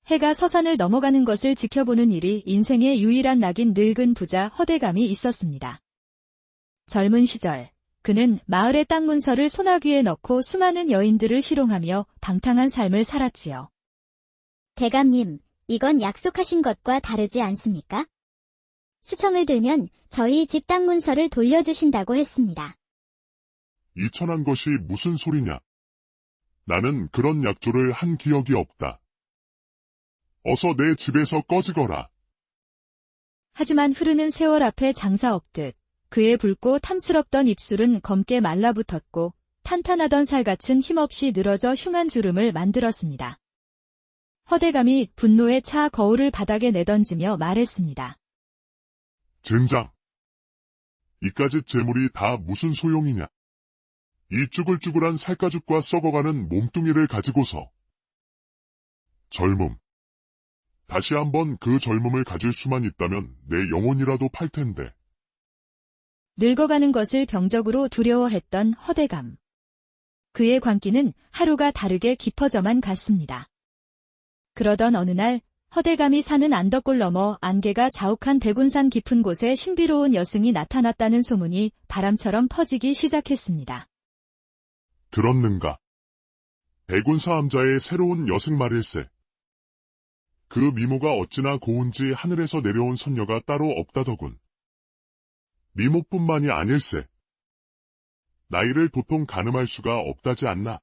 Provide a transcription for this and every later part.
해가 서산을 넘어가는 것을 지켜보는 일이 인생의 유일한 낙인 늙은 부자 허대감이 있었습니다. 젊은 시절, 그는 마을의 땅 문서를 소나귀에 넣고 수많은 여인들을 희롱하며 방탕한 삶을 살았지요. 대감님, 이건 약속하신 것과 다르지 않습니까? 수청을 들면 저희 집 땅 문서를 돌려주신다고 했습니다. 이천한 것이 무슨 소리냐? 나는 그런 약조를 한 기억이 없다. 어서 내 집에서 꺼지거라. 하지만 흐르는 세월 앞에 장사 없듯 그의 붉고 탐스럽던 입술은 검게 말라붙었고 탄탄하던 살갗은 힘없이 늘어져 흉한 주름을 만들었습니다. 허대감이 분노에 차 거울을 바닥에 내던지며 말했습니다. 젠장! 이까짓 재물이 다 무슨 소용이냐? 이 쭈글쭈글한 살가죽과 썩어가는 몸뚱이를 가지고서. 젊음. 다시 한번 그 젊음을 가질 수만 있다면 내 영혼이라도 팔 텐데. 늙어가는 것을 병적으로 두려워했던 허대감. 그의 광기는 하루가 다르게 깊어져만 갔습니다. 그러던 어느 날 허대감이 사는 안덕골 너머 안개가 자욱한 백운산 깊은 곳에 신비로운 여승이 나타났다는 소문이 바람처럼 퍼지기 시작했습니다. 들었는가? 백운사 암자의 새로운 여승 말일세. 그 미모가 어찌나 고운지 하늘에서 내려온 선녀가 따로 없다더군. 미모뿐만이 아닐세. 나이를 도통 가늠할 수가 없다지 않나.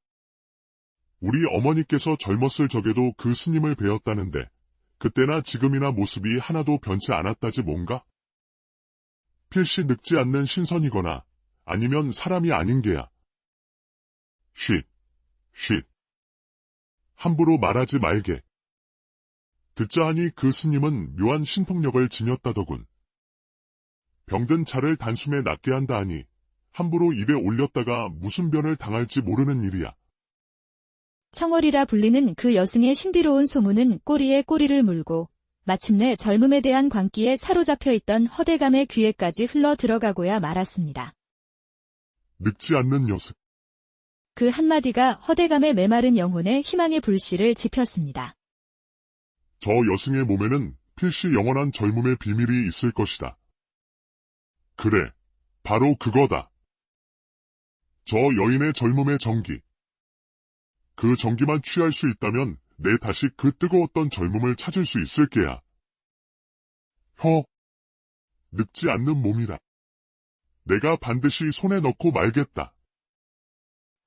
우리 어머니께서 젊었을 적에도 그 스님을 뵈었다는데 그때나 지금이나 모습이 하나도 변치 않았다지 뭔가? 필시 늙지 않는 신선이거나 아니면 사람이 아닌 게야. 쉿. 함부로 말하지 말게. 듣자 하니 그 스님은 묘한 신통력을 지녔다더군. 병든 차를 단숨에 낫게 한다 하니 함부로 입에 올렸다가 무슨 변을 당할지 모르는 일이야. 청월이라 불리는 그 여승의 신비로운 소문은 꼬리에 꼬리를 물고 마침내 젊음에 대한 광기에 사로잡혀 있던 허대감의 귀에까지 흘러 들어가고야 말았습니다. 늙지 않는 여승. 그 한마디가 허대감의 메마른 영혼에 희망의 불씨를 지폈습니다. 저 여승의 몸에는 필시 영원한 젊음의 비밀이 있을 것이다. 그래, 바로 그거다. 저 여인의 젊음의 정기. 그 정기만 취할 수 있다면 내 다시 그 뜨거웠던 젊음을 찾을 수 있을 게야. 늙지 않는 몸이라. 내가 반드시 손에 넣고 말겠다.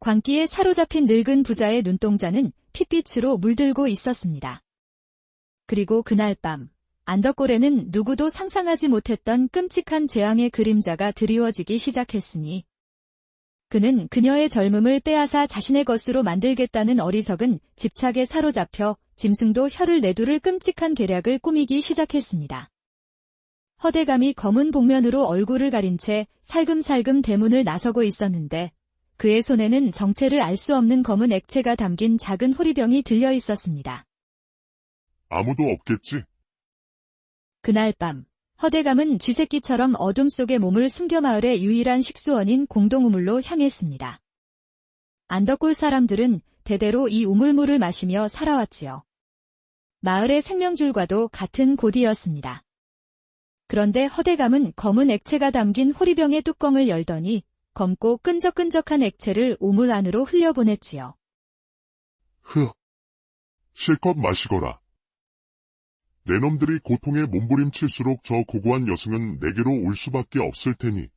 광기에 사로잡힌 늙은 부자의 눈동자는 핏빛으로 물들고 있었습니다. 그리고 그날 밤, 안덕골에는 누구도 상상하지 못했던 끔찍한 재앙의 그림자가 드리워지기 시작했으니 그는 그녀의 젊음을 빼앗아 자신의 것으로 만들겠다는 어리석은 집착에 사로잡혀 짐승도 혀를 내두를 끔찍한 계략을 꾸미기 시작했습니다. 허대감이 검은 복면으로 얼굴을 가린 채 살금살금 대문을 나서고 있었는데 그의 손에는 정체를 알 수 없는 검은 액체가 담긴 작은 호리병이 들려 있었습니다. 아무도 없겠지? 그날 밤, 허대감은 쥐새끼처럼 어둠 속에 몸을 숨겨 마을의 유일한 식수원인 공동우물로 향했습니다. 안덕골 사람들은 대대로 이 우물물을 마시며 살아왔지요. 마을의 생명줄과도 같은 곳이었습니다. 그런데 허대감은 검은 액체가 담긴 호리병의 뚜껑을 열더니 검고 끈적끈적한 액체를 우물 안으로 흘려보냈지요. 실컷 마시거라. 내 놈들이 고통에 몸부림칠수록 저 고고한 여승은 내게로 올 수밖에 없을 테니.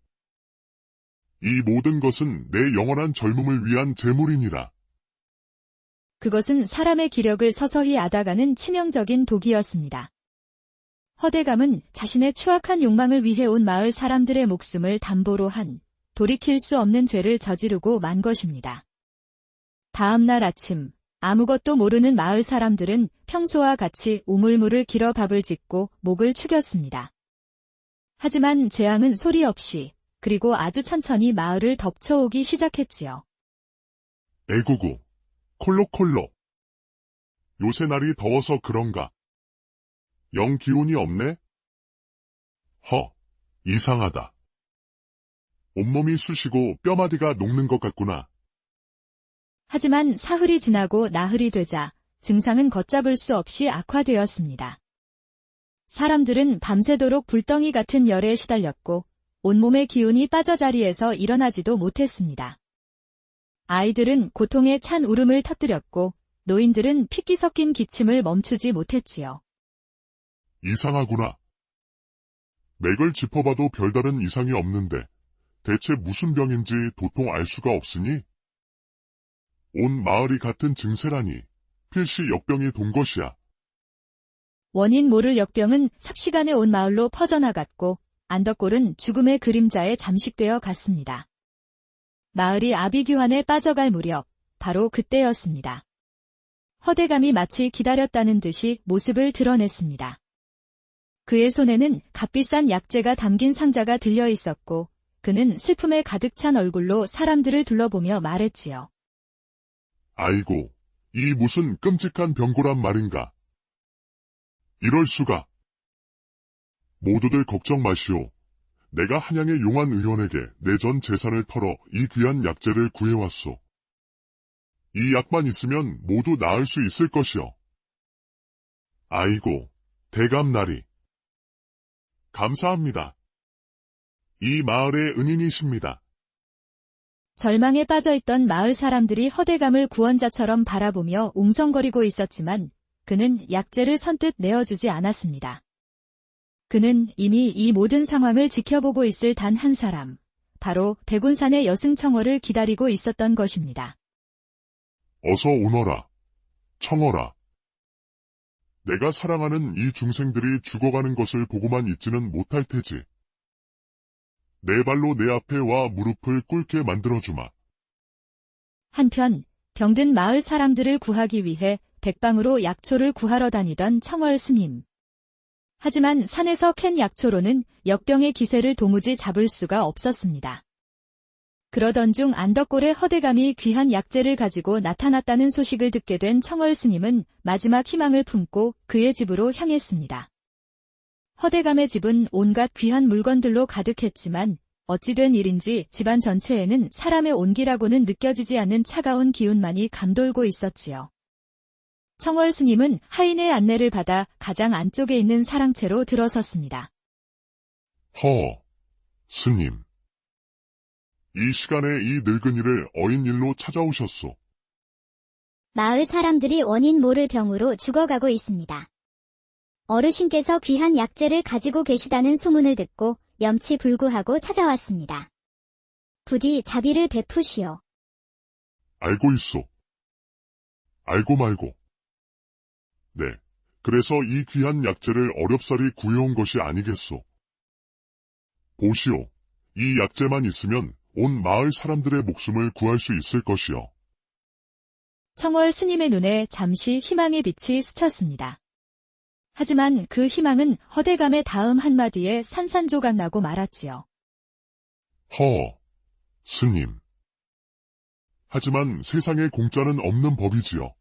이 모든 것은 내 영원한 젊음을 위한 재물이니라. 그것은 사람의 기력을 서서히 앗아가는 치명적인 독이었습니다. 허대감은 자신의 추악한 욕망을 위해 온 마을 사람들의 목숨을 담보로 한 돌이킬 수 없는 죄를 저지르고 만 것입니다. 다음 날 아침, 아무것도 모르는 마을 사람들은 평소와 같이 우물물을 길어 밥을 짓고 목을 축였습니다. 하지만 재앙은 소리 없이 그리고 아주 천천히 마을을 덮쳐오기 시작했지요. 에구구, 콜록콜록. 요새 날이 더워서 그런가? 영 기운이 없네? 이상하다. 온몸이 쑤시고 뼈마디가 녹는 것 같구나. 하지만 사흘이 지나고 나흘이 되자 증상은 걷잡을 수 없이 악화되었습니다. 사람들은 밤새도록 불덩이 같은 열에 시달렸고 온몸의 기운이 빠져 자리에서 일어나지도 못했습니다. 아이들은 고통에 찬 울음을 터뜨렸고 노인들은 핏기 섞인 기침을 멈추지 못했지요. 이상하구나. 맥을 짚어봐도 별다른 이상이 없는데 대체 무슨 병인지 도통 알 수가 없으니? 온 마을이 같은 증세라니 필시 역병이 돈 것이야. 원인 모를 역병은 삽시간에 온 마을로 퍼져나갔고 안덕골은 죽음의 그림자에 잠식되어 갔습니다. 마을이 아비규환에 빠져갈 무렵 바로 그때였습니다. 허대감이 마치 기다렸다는 듯이 모습을 드러냈습니다. 그의 손에는 값비싼 약재가 담긴 상자가 들려 있었고 그는 슬픔에 가득 찬 얼굴로 사람들을 둘러보며 말했지요. 아이고, 이 무슨 끔찍한 병고란 말인가. 이럴 수가. 모두들 걱정 마시오. 내가 한양의 용한 의원에게 내 전 재산을 털어 이 귀한 약재를 구해왔소. 이 약만 있으면 모두 나을 수 있을 것이오. 아이고, 대감나리. 감사합니다. 이 마을의 은인이십니다. 절망에 빠져있던 마을 사람들이 허대감을 구원자처럼 바라보며 웅성거리고 있었지만 그는 약재를 선뜻 내어주지 않았습니다. 그는 이미 이 모든 상황을 지켜보고 있을 단 한 사람, 바로 백운산의 여승청어를 기다리고 있었던 것입니다. 어서 오너라. 청어라. 내가 사랑하는 이 중생들이 죽어가는 것을 보고만 있지는 못할 테지. 내 발로 내 앞에 와 무릎을 꿇게 만들어주마. 한편 병든 마을 사람들을 구하기 위해 백방으로 약초를 구하러 다니던 청월 스님. 하지만 산에서 캔 약초로는 역병의 기세를 도무지 잡을 수가 없었습니다. 그러던 중 안덕골의 허대감이 귀한 약재를 가지고 나타났다는 소식을 듣게 된 청월 스님은 마지막 희망을 품고 그의 집으로 향했습니다. 허대감의 집은 온갖 귀한 물건들로 가득했지만 어찌된 일인지 집안 전체에는 사람의 온기라고는 느껴지지 않는 차가운 기운만이 감돌고 있었지요. 청월 스님은 하인의 안내를 받아 가장 안쪽에 있는 사랑채로 들어섰습니다. 스님. 이 시간에 이 늙은이를 어인일로 찾아오셨소. 마을 사람들이 원인 모를 병으로 죽어가고 있습니다. 어르신께서 귀한 약재를 가지고 계시다는 소문을 듣고 염치불구하고 찾아왔습니다. 부디 자비를 베푸시오. 알고 있소. 알고 말고. 네, 그래서 이 귀한 약재를 어렵사리 구해온 것이 아니겠소. 보시오. 이 약재만 있으면 온 마을 사람들의 목숨을 구할 수 있을 것이요. 청월 스님의 눈에 잠시 희망의 빛이 스쳤습니다. 하지만 그 희망은 허대감의 다음 한마디에 산산조각 나고 말았지요. 스님. 하지만 세상에 공짜는 없는 법이지요.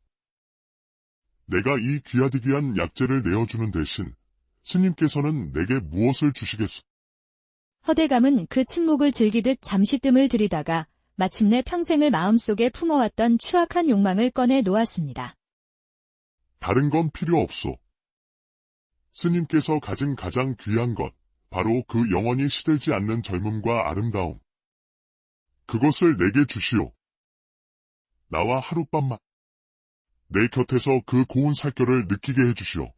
내가 이 귀하디귀한 약재를 내어주는 대신 스님께서는 내게 무엇을 주시겠소? 허대감은 그 침묵을 즐기듯 잠시 뜸을 들이다가 마침내 평생을 마음속에 품어왔던 추악한 욕망을 꺼내 놓았습니다. 다른 건 필요 없소. 스님께서 가진 가장 귀한 것, 바로 그 영원히 시들지 않는 젊음과 아름다움. 그것을 내게 주시오. 나와 하룻밤만 내 곁에서 그 고운 살결을 느끼게 해주시오.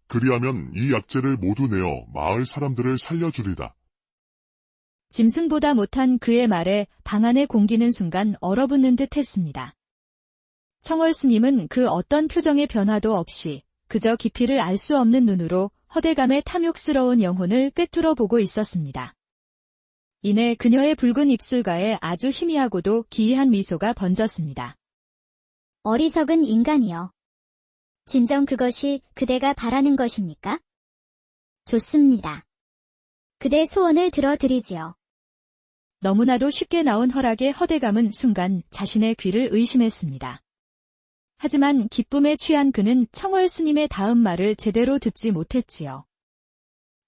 그리하면 이 약재를 모두 내어 마을 사람들을 살려주리다. 짐승보다 못한 그의 말에 방 안의 공기는 순간 얼어붙는 듯 했습니다. 청월 스님은 그 어떤 표정의 변화도 없이 그저 깊이를 알 수 없는 눈으로 허대감의 탐욕스러운 영혼을 꿰뚫어 보고 있었습니다. 이내 그녀의 붉은 입술가에 아주 희미하고도 기이한 미소가 번졌습니다. 어리석은 인간이여. 진정 그것이 그대가 바라는 것입니까? 좋습니다. 그대 소원을 들어드리지요. 너무나도 쉽게 나온 허락에 허대감은 순간 자신의 귀를 의심했습니다. 하지만 기쁨에 취한 그는 청월 스님의 다음 말을 제대로 듣지 못했지요.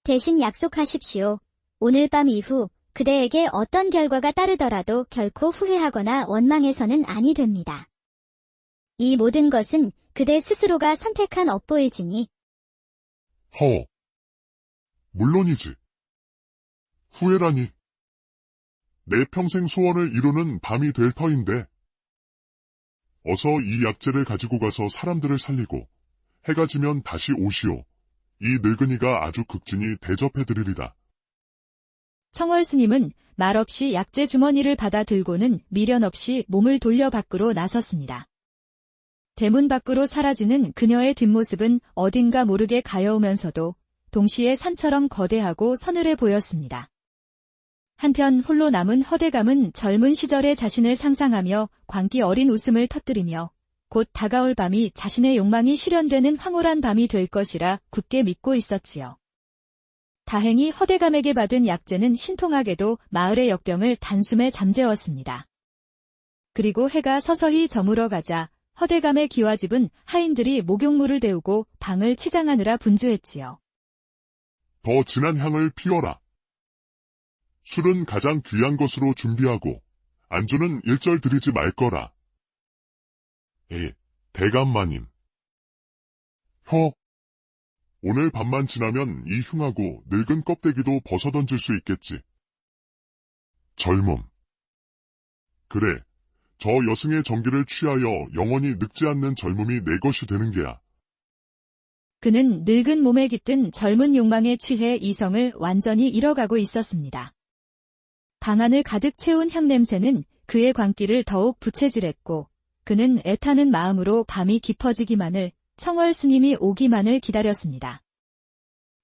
대신 약속하십시오. 오늘 밤 이후 그대에게 어떤 결과가 따르더라도 결코 후회하거나 원망해서는 아니 됩니다. 이 모든 것은 그대 스스로가 선택한 업보일지니. 물론이지. 후회라니. 내 평생 소원을 이루는 밤이 될 터인데. 어서 이 약재를 가지고 가서 사람들을 살리고 해가 지면 다시 오시오. 이 늙은이가 아주 극진히 대접해드리리다. 청월 스님은 말없이 약재 주머니를 받아 들고는 미련 없이 몸을 돌려 밖으로 나섰습니다. 대문 밖으로 사라지는 그녀의 뒷모습은 어딘가 모르게 가여우면서도 동시에 산처럼 거대하고 서늘해 보였습니다. 한편 홀로 남은 허대감은 젊은 시절의 자신을 상상하며 광기 어린 웃음을 터뜨리며 곧 다가올 밤이 자신의 욕망이 실현되는 황홀한 밤이 될 것이라 굳게 믿고 있었지요. 다행히 허대감에게 받은 약재는 신통하게도 마을의 역병을 단숨에 잠재웠습니다. 그리고 해가 서서히 저물어 가자 허대감의 기와집은 하인들이 목욕물을 데우고 방을 치장하느라 분주했지요. 더 진한 향을 피워라. 술은 가장 귀한 것으로 준비하고 안주는 일절 드리지 말 거라. 대감마님. 오늘 밤만 지나면 이 흉하고 늙은 껍데기도 벗어던질 수 있겠지. 젊음. 그래, 저 여승의 정기를 취하여 영원히 늙지 않는 젊음이 내 것이 되는 게야. 그는 늙은 몸에 깃든 젊은 욕망에 취해 이성을 완전히 잃어가고 있었습니다. 방안을 가득 채운 향냄새는 그의 광기를 더욱 부채질했고 그는 애타는 마음으로 밤이 깊어지기만을 청월 스님이 오기만을 기다렸습니다.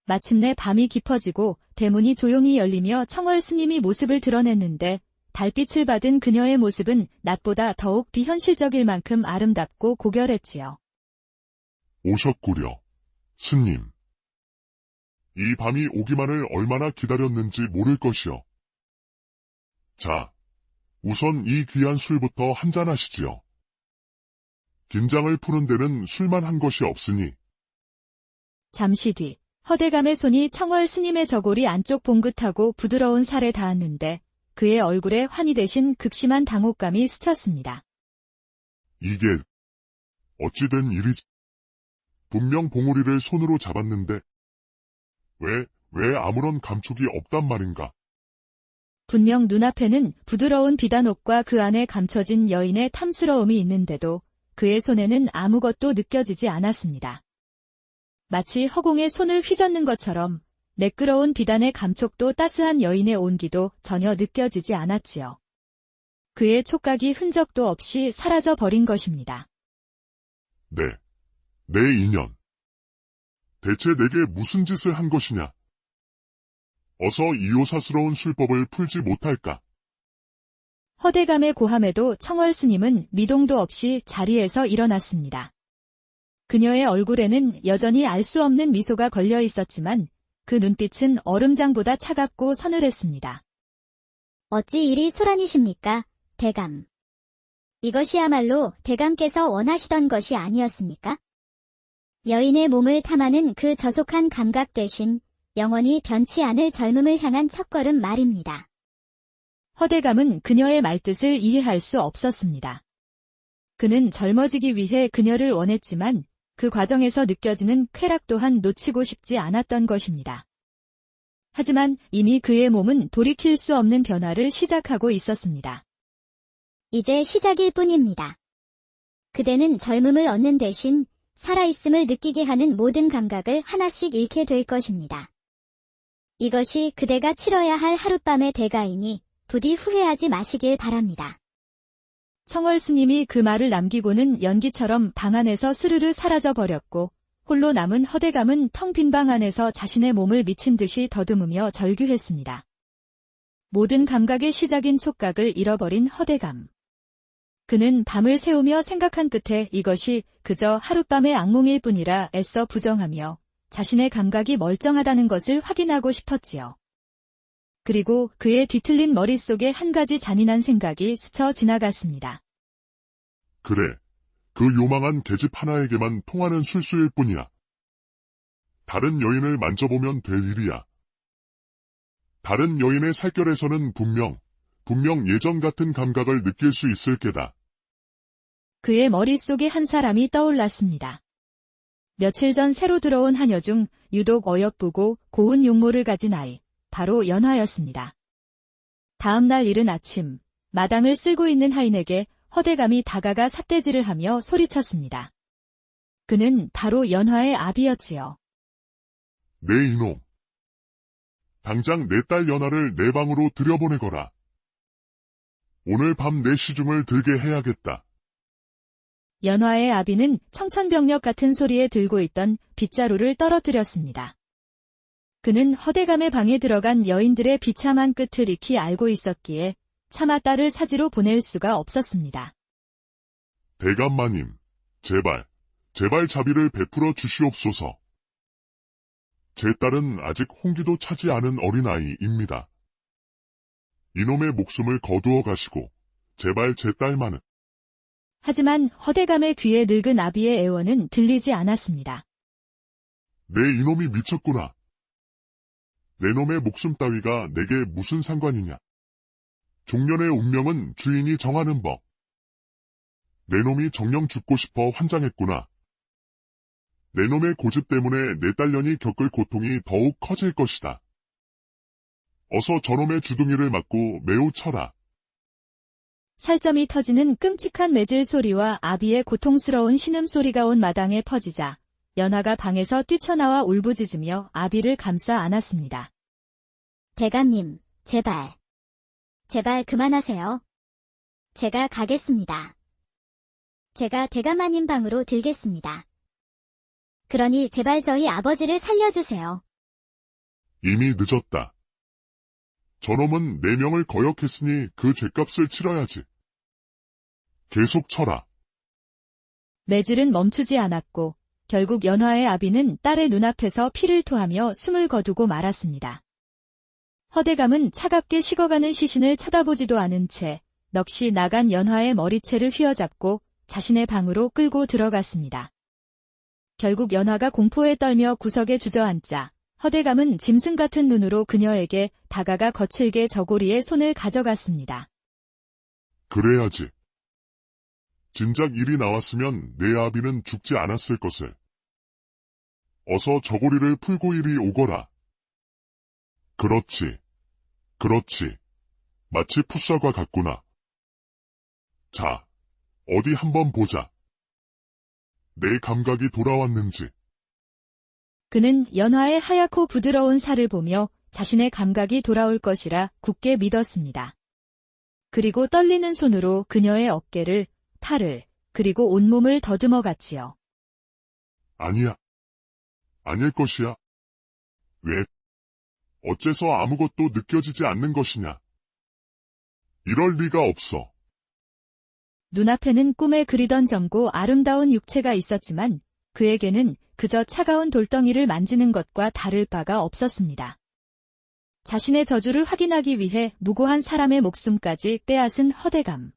마침내 밤이 깊어지고 대문이 조용히 열리며 청월 스님이 모습을 드러냈는데 달빛을 받은 그녀의 모습은 낮보다 더욱 비현실적일 만큼 아름답고 고결했지요. 오셨구려, 스님. 이 밤이 오기만을 얼마나 기다렸는지 모를 것이요. 자, 우선 이 귀한 술부터 한잔하시지요. 긴장을 푸는 데는 술만 한 것이 없으니. 잠시 뒤 허대감의 손이 청월 스님의 저고리 안쪽 봉긋하고 부드러운 살에 닿았는데 그의 얼굴에 환희 대신 극심한 당혹감이 스쳤습니다. 이게 어찌된 일이지? 분명 봉우리를 손으로 잡았는데 왜 아무런 감촉이 없단 말인가? 분명 눈앞에는 부드러운 비단옷과 그 안에 감춰진 여인의 탐스러움이 있는데도 그의 손에는 아무것도 느껴지지 않았습니다. 마치 허공에 손을 휘젓는 것처럼 매끄러운 비단의 감촉도 따스한 여인의 온기도 전혀 느껴지지 않았지요. 그의 촉각이 흔적도 없이 사라져 버린 것입니다. 내 인연. 대체 내게 무슨 짓을 한 것이냐? 어서 이 요사스러운 술법을 풀지 못할까? 허대감의 고함에도 청월 스님은 미동도 없이 자리에서 일어났습니다. 그녀의 얼굴에는 여전히 알 수 없는 미소가 걸려 있었지만 그 눈빛은 얼음장보다 차갑고 서늘했습니다. 어찌 이리 소란이십니까, 대감? 이것이야말로 대감께서 원하시던 것이 아니었습니까? 여인의 몸을 탐하는 그 저속한 감각 대신 영원히 변치 않을 젊음을 향한 첫걸음 말입니다. 허대감은 그녀의 말뜻을 이해할 수 없었습니다. 그는 젊어지기 위해 그녀를 원했지만 그 과정에서 느껴지는 쾌락 또한 놓치고 싶지 않았던 것입니다. 하지만 이미 그의 몸은 돌이킬 수 없는 변화를 시작하고 있었습니다. 이제 시작일 뿐입니다. 그대는 젊음을 얻는 대신 살아있음을 느끼게 하는 모든 감각을 하나씩 잃게 될 것입니다. 이것이 그대가 치러야 할 하룻밤의 대가이니 부디 후회하지 마시길 바랍니다. 청월 스님이 그 말을 남기고는 연기처럼 방 안에서 스르르 사라져 버렸고 홀로 남은 허대감은 텅 빈 방 안에서 자신의 몸을 미친 듯이 더듬으며 절규했습니다. 모든 감각의 시작인 촉각을 잃어버린 허대감. 그는 밤을 새우며 생각한 끝에 이것이 그저 하룻밤의 악몽일 뿐이라 애써 부정하며 자신의 감각이 멀쩡하다는 것을 확인하고 싶었지요. 그리고 그의 뒤틀린 머릿속에 한 가지 잔인한 생각이 스쳐 지나갔습니다. 그래, 그 요망한 계집 하나에게만 통하는 술수일 뿐이야. 다른 여인을 만져보면 될 일이야. 다른 여인의 살결에서는 분명 예전 같은 감각을 느낄 수 있을 게다. 그의 머릿속에 한 사람이 떠올랐습니다. 며칠 전 새로 들어온 하녀 중 유독 어여쁘고 고운 용모를 가진 아이, 바로 연화였습니다. 다음 날 이른 아침, 마당을 쓸고 있는 하인에게 허대감이 다가가 삿대질을 하며 소리쳤습니다. 그는 바로 연화의 아비였지요. 네 이놈. 당장 내 딸 연하를 내 방으로 들여보내거라. 오늘 밤 내 시중을 들게 해야겠다. 연화의 아비는 청천벽력 같은 소리에 들고 있던 빗자루를 떨어뜨렸습니다. 그는 허대감의 방에 들어간 여인들의 비참한 끝을 익히 알고 있었기에 차마 딸을 사지로 보낼 수가 없었습니다. 대감마님, 제발 자비를 베풀어 주시옵소서. 제 딸은 아직 홍기도 차지 않은 어린아이입니다. 이놈의 목숨을 거두어 가시고 제발 제 딸만은. 하지만 허대감의 귀에 늙은 아비의 애원은 들리지 않았습니다. 내 이놈이 미쳤구나. 내 놈의 목숨 따위가 내게 무슨 상관이냐. 중년의 운명은 주인이 정하는 법. 내 놈이 정령 죽고 싶어 환장했구나. 내 놈의 고집 때문에 내 딸년이 겪을 고통이 더욱 커질 것이다. 어서 저놈의 주둥이를 맞고 매우 쳐라. 살점이 터지는 끔찍한 매질 소리와 아비의 고통스러운 신음소리가 온 마당에 퍼지자 연화가 방에서 뛰쳐나와 울부짖으며 아비를 감싸 안았습니다. 대감님, 제발 그만하세요. 제가 가겠습니다. 제가 대감마님 방으로 들겠습니다. 그러니 제발 저희 아버지를 살려주세요. 이미 늦었다. 저놈은 내 명을 거역했으니 그 죗값을 치러야지. 계속 쳐라. 매질은 멈추지 않았고 결국 연화의 아비는 딸의 눈앞에서 피를 토하며 숨을 거두고 말았습니다. 허대감은 차갑게 식어가는 시신을 쳐다보지도 않은 채 넋이 나간 연화의 머리채를 휘어잡고 자신의 방으로 끌고 들어갔습니다. 결국 연화가 공포에 떨며 구석에 주저앉자 허대감은 짐승 같은 눈으로 그녀에게 다가가 거칠게 저고리에 손을 가져갔습니다. 그래야지. 진작 일이 나왔으면 내 아비는 죽지 않았을 것을. 어서 저고리를 풀고 이리 오거라. 그렇지. 마치 풋사과 같구나. 자, 어디 한번 보자. 내 감각이 돌아왔는지. 그는 연화의 하얗고 부드러운 살을 보며 자신의 감각이 돌아올 것이라 굳게 믿었습니다. 그리고 떨리는 손으로 그녀의 어깨를, 팔을, 그리고 온몸을 더듬어 갔지요. 아니야. 아닐 것이야. 왜? 어째서 아무것도 느껴지지 않는 것이냐. 이럴 리가 없어. 눈앞에는 꿈에 그리던 젊고 아름다운 육체가 있었지만 그에게는 그저 차가운 돌덩이를 만지는 것과 다를 바가 없었습니다. 자신의 저주를 확인하기 위해 무고한 사람의 목숨까지 빼앗은 허대감.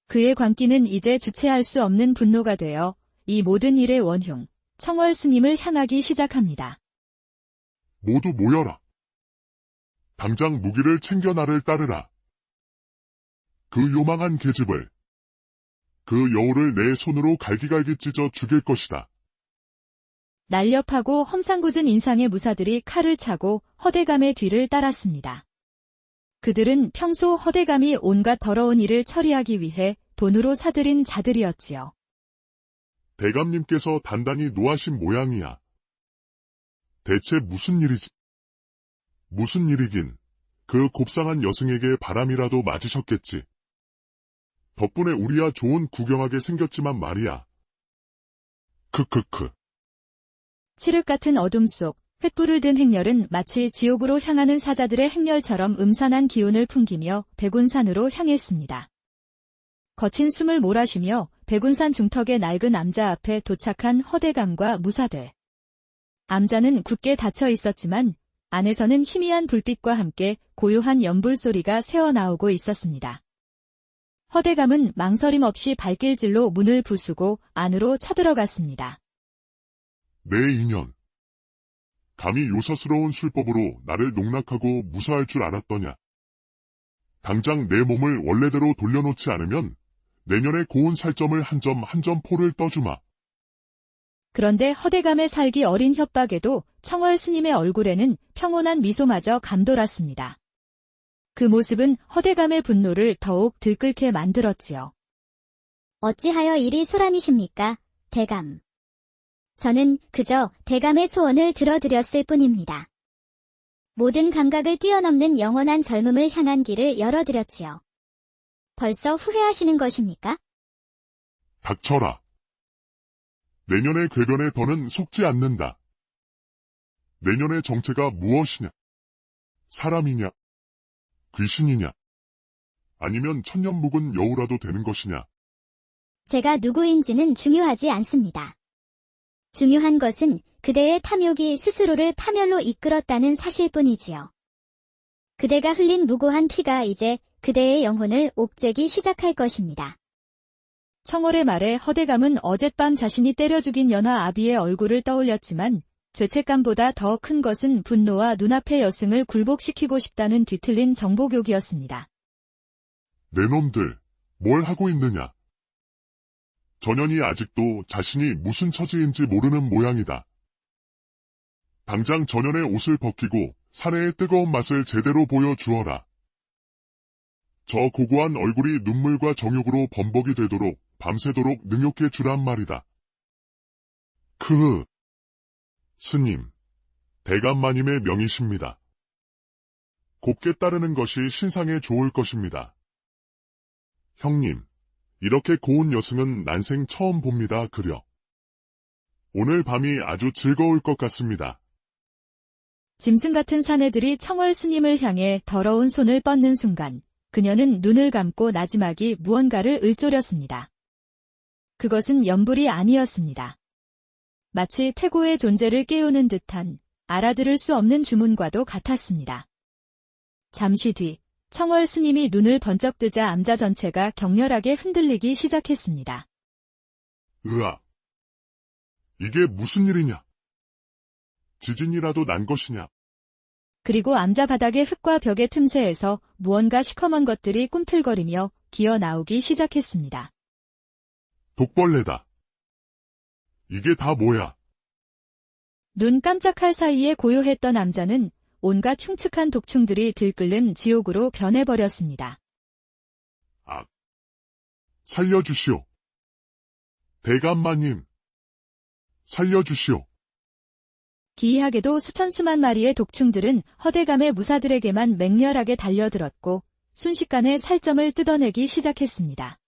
그의 광기는 이제 주체할 수 없는 분노가 되어 이 모든 일의 원흉, 청월 스님을 향하기 시작합니다. 모두 모여라. 당장 무기를 챙겨 나를 따르라. 그 요망한 계집을, 그 여우를 내 손으로 갈기갈기 찢어 죽일 것이다. 날렵하고 험상궂은 인상의 무사들이 칼을 차고 허대감의 뒤를 따랐습니다. 그들은 평소 허대감이 온갖 더러운 일을 처리하기 위해 돈으로 사들인 자들이었지요. 대감님께서 단단히 노하신 모양이야. 대체 무슨 일이지? 무슨 일이긴, 그 곱상한 여승에게 바람이라도 맞으셨겠지. 덕분에 우리야 좋은 구경하게 생겼지만 말이야. 크크크. 칠흑 같은 어둠 속 횃불을 든 행렬은 마치 지옥으로 향하는 사자들의 행렬처럼 음산한 기운을 풍기며 백운산으로 향했습니다. 거친 숨을 몰아쉬며 백운산 중턱의 낡은 암자 앞에 도착한 허대감과 무사들. 암자는 굳게 닫혀 있었지만 안에서는 희미한 불빛과 함께 고요한 연불소리가 새어나오고 있었습니다. 허대감은 망설임 없이 발길질로 문을 부수고 안으로 쳐들어갔습니다. 내 인연. 감히 요사스러운 술법으로 나를 농락하고 무사할 줄 알았더냐. 당장 내 몸을 원래대로 돌려놓지 않으면 내년에 고운 살점을 한 점 한 점 포를 떠주마. 그런데 허대감의 살기 어린 협박에도 청월 스님의 얼굴에는 평온한 미소마저 감돌았습니다. 그 모습은 허대감의 분노를 더욱 들끓게 만들었지요. 어찌하여 이리 소란이십니까, 대감. 저는 그저 대감의 소원을 들어드렸을 뿐입니다. 모든 감각을 뛰어넘는 영원한 젊음을 향한 길을 열어드렸지요. 벌써 후회하시는 것입니까? 닥쳐라. 내년의 궤변에 더는 속지 않는다. 내년의 정체가 무엇이냐? 사람이냐? 귀신이냐? 아니면 천년 묵은 여우라도 되는 것이냐? 제가 누구인지는 중요하지 않습니다. 중요한 것은 그대의 탐욕이 스스로를 파멸로 이끌었다는 사실뿐이지요. 그대가 흘린 무고한 피가 이제 그대의 영혼을 옥죄기 시작할 것입니다. 청월의 말에 허대감은 어젯밤 자신이 때려 죽인 연화 아비의 얼굴을 떠올렸지만 죄책감보다 더 큰 것은 분노와 눈앞의 여승을 굴복시키고 싶다는 뒤틀린 정복욕이었습니다. 내 놈들, 뭘 하고 있느냐? 전현이 아직도 자신이 무슨 처지인지 모르는 모양이다. 당장 전현의 옷을 벗기고 사내의 뜨거운 맛을 제대로 보여주어라. 저 고고한 얼굴이 눈물과 정욕으로 범벅이 되도록 밤새도록 능욕해 주란 말이다. 크흐. 스님, 대감마님의 명이십니다. 곱게 따르는 것이 신상에 좋을 것입니다. 형님, 이렇게 고운 여승은 난생 처음 봅니다. 그려. 오늘 밤이 아주 즐거울 것 같습니다. 짐승 같은 사내들이 청월 스님을 향해 더러운 손을 뻗는 순간 그녀는 눈을 감고 나지막이 무언가를 을조렸습니다. 그것은 염불이 아니었습니다. 마치 태고의 존재를 깨우는 듯한 알아들을 수 없는 주문과도 같았습니다. 잠시 뒤 청월 스님이 눈을 번쩍 뜨자 암자 전체가 격렬하게 흔들리기 시작했습니다. 으아! 이게 무슨 일이냐? 지진이라도 난 것이냐? 그리고 암자 바닥의 흙과 벽의 틈새에서 무언가 시커먼 것들이 꿈틀거리며 기어 나오기 시작했습니다. 독벌레다. 이게 다 뭐야? 눈 깜짝할 사이에 고요했던 암자는 온갖 흉측한 독충들이 들끓는 지옥으로 변해버렸습니다. 살려주시오. 대감마님. 살려주시오. 기이하게도 수천수만 마리의 독충들은 허대감의 무사들에게만 맹렬하게 달려들었고 순식간에 살점을 뜯어내기 시작했습니다.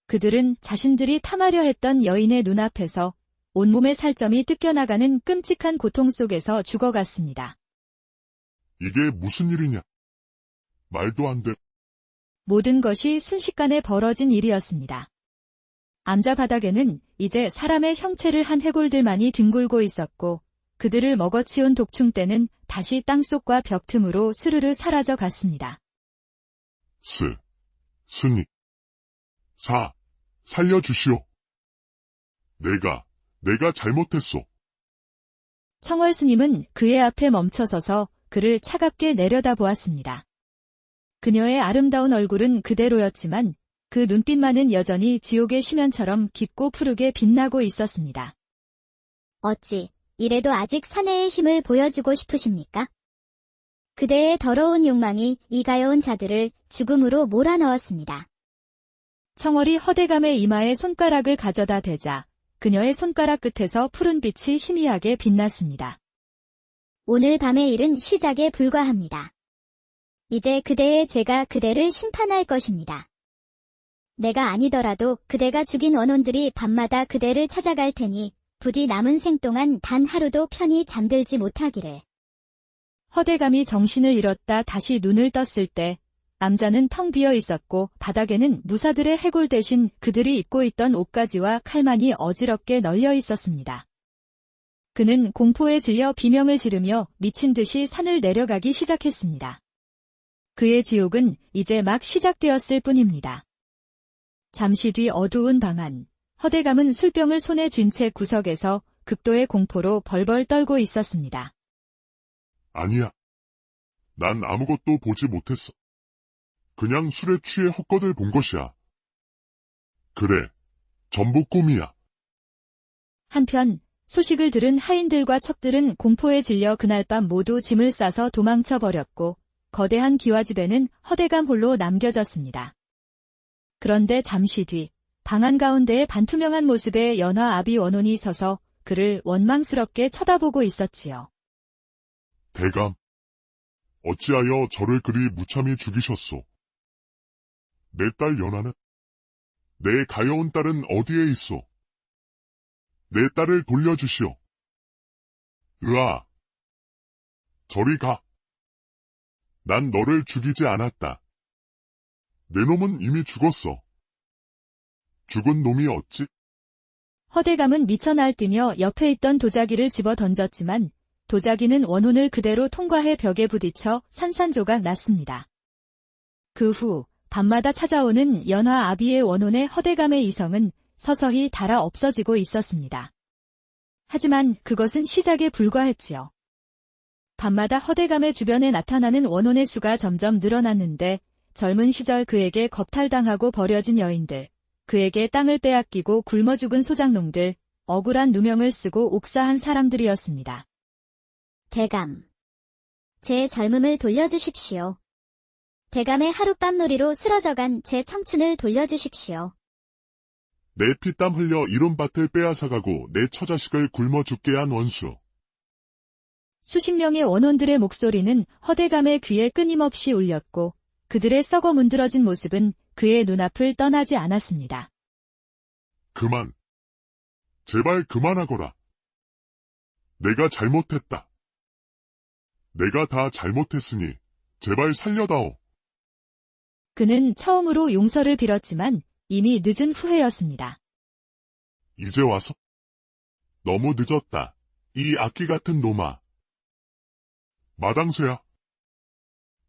그들은 자신들이 탐하려 했던 여인의 눈앞에서 온몸의 살점이 뜯겨나가는 끔찍한 고통 속에서 죽어갔습니다. 이게 무슨 일이냐? 말도 안 돼. 모든 것이 순식간에 벌어진 일이었습니다. 암자 바닥에는 이제 사람의 형체를 한 해골들만이 뒹굴고 있었고 그들을 먹어치운 독충떼는 다시 땅속과 벽 틈으로 스르르 사라져 갔습니다. 스님. 살려주시오. 내가 잘못했소. 청월 스님은 그의 앞에 멈춰서서 그를 차갑게 내려다보았습니다. 그녀의 아름다운 얼굴은 그대로였지만 그 눈빛만은 여전히 지옥의 심연처럼 깊고 푸르게 빛나고 있었습니다. 어찌 이래도 아직 사내의 힘을 보여주고 싶으십니까? 그대의 더러운 욕망이 이 가여운 자들을 죽음으로 몰아넣었습니다. 청월이 허대감의 이마에 손가락을 가져다 대자 그녀의 손가락 끝에서 푸른 빛이 희미하게 빛났습니다. 오늘 밤의 일은 시작에 불과합니다. 이제 그대의 죄가 그대를 심판할 것입니다. 내가 아니더라도 그대가 죽인 원혼들이 밤마다 그대를 찾아갈 테니 부디 남은 생 동안 단 하루도 편히 잠들지 못하기를. 허대감이 정신을 잃었다 다시 눈을 떴을 때 암자는 텅 비어 있었고 바닥에는 무사들의 해골 대신 그들이 입고 있던 옷가지와 칼만이 어지럽게 널려 있었습니다. 그는 공포에 질려 비명을 지르며 미친 듯이 산을 내려가기 시작했습니다. 그의 지옥은 이제 막 시작되었을 뿐입니다. 잠시 뒤 어두운 방 안, 허대감은 술병을 손에 쥔 채 구석에서 극도의 공포로 벌벌 떨고 있었습니다. 아니야. 난 아무것도 보지 못했어. 그냥 술에 취해 헛것을 본 것이야. 그래, 전부 꿈이야. 한편 소식을 들은 하인들과 척들은 공포에 질려 그날 밤 모두 짐을 싸서 도망쳐 버렸고 거대한 기와집에는 허대감 홀로 남겨졌습니다. 그런데 잠시 뒤 방 한가운데에 반투명한 모습의 연화 아비 원혼이 서서 그를 원망스럽게 쳐다보고 있었지요. 대감, 어찌하여 저를 그리 무참히 죽이셨소? 내 딸 연하는? 내 가여운 딸은 어디에 있소? 내 딸을 돌려주시오. 으아! 저리 가. 난 너를 죽이지 않았다. 내 놈은 이미 죽었어. 죽은 놈이 어찌? 허대감은 미쳐 날뛰며 옆에 있던 도자기를 집어 던졌지만 도자기는 원혼을 그대로 통과해 벽에 부딪혀 산산조각 났습니다. 그 후 밤마다 찾아오는 연화 아비의 원혼의 허대감의 이성은 서서히 닳아 없어지고 있었습니다. 하지만 그것은 시작에 불과했지요. 밤마다 허대감의 주변에 나타나는 원혼의 수가 점점 늘어났는데 젊은 시절 그에게 겁탈당하고 버려진 여인들, 그에게 땅을 빼앗기고 굶어 죽은 소장농들, 억울한 누명을 쓰고 옥사한 사람들이었습니다. 대감. 제 젊음을 돌려주십시오. 대감의 하룻밤놀이로 쓰러져간 제 청춘을 돌려주십시오. 내 피땀 흘려 이룬 밭을 빼앗아가고 내 처자식을 굶어 죽게 한 원수. 수십 명의 원혼들의 목소리는 허대감의 귀에 끊임없이 울렸고 그들의 썩어 문드러진 모습은 그의 눈앞을 떠나지 않았습니다. 그만. 제발 그만하거라. 내가 잘못했다. 내가 다 잘못했으니 제발 살려다오. 그는 처음으로 용서를 빌었지만 이미 늦은 후회였습니다. 이제 와서? 너무 늦었다. 이 악기 같은 놈아. 마당새야.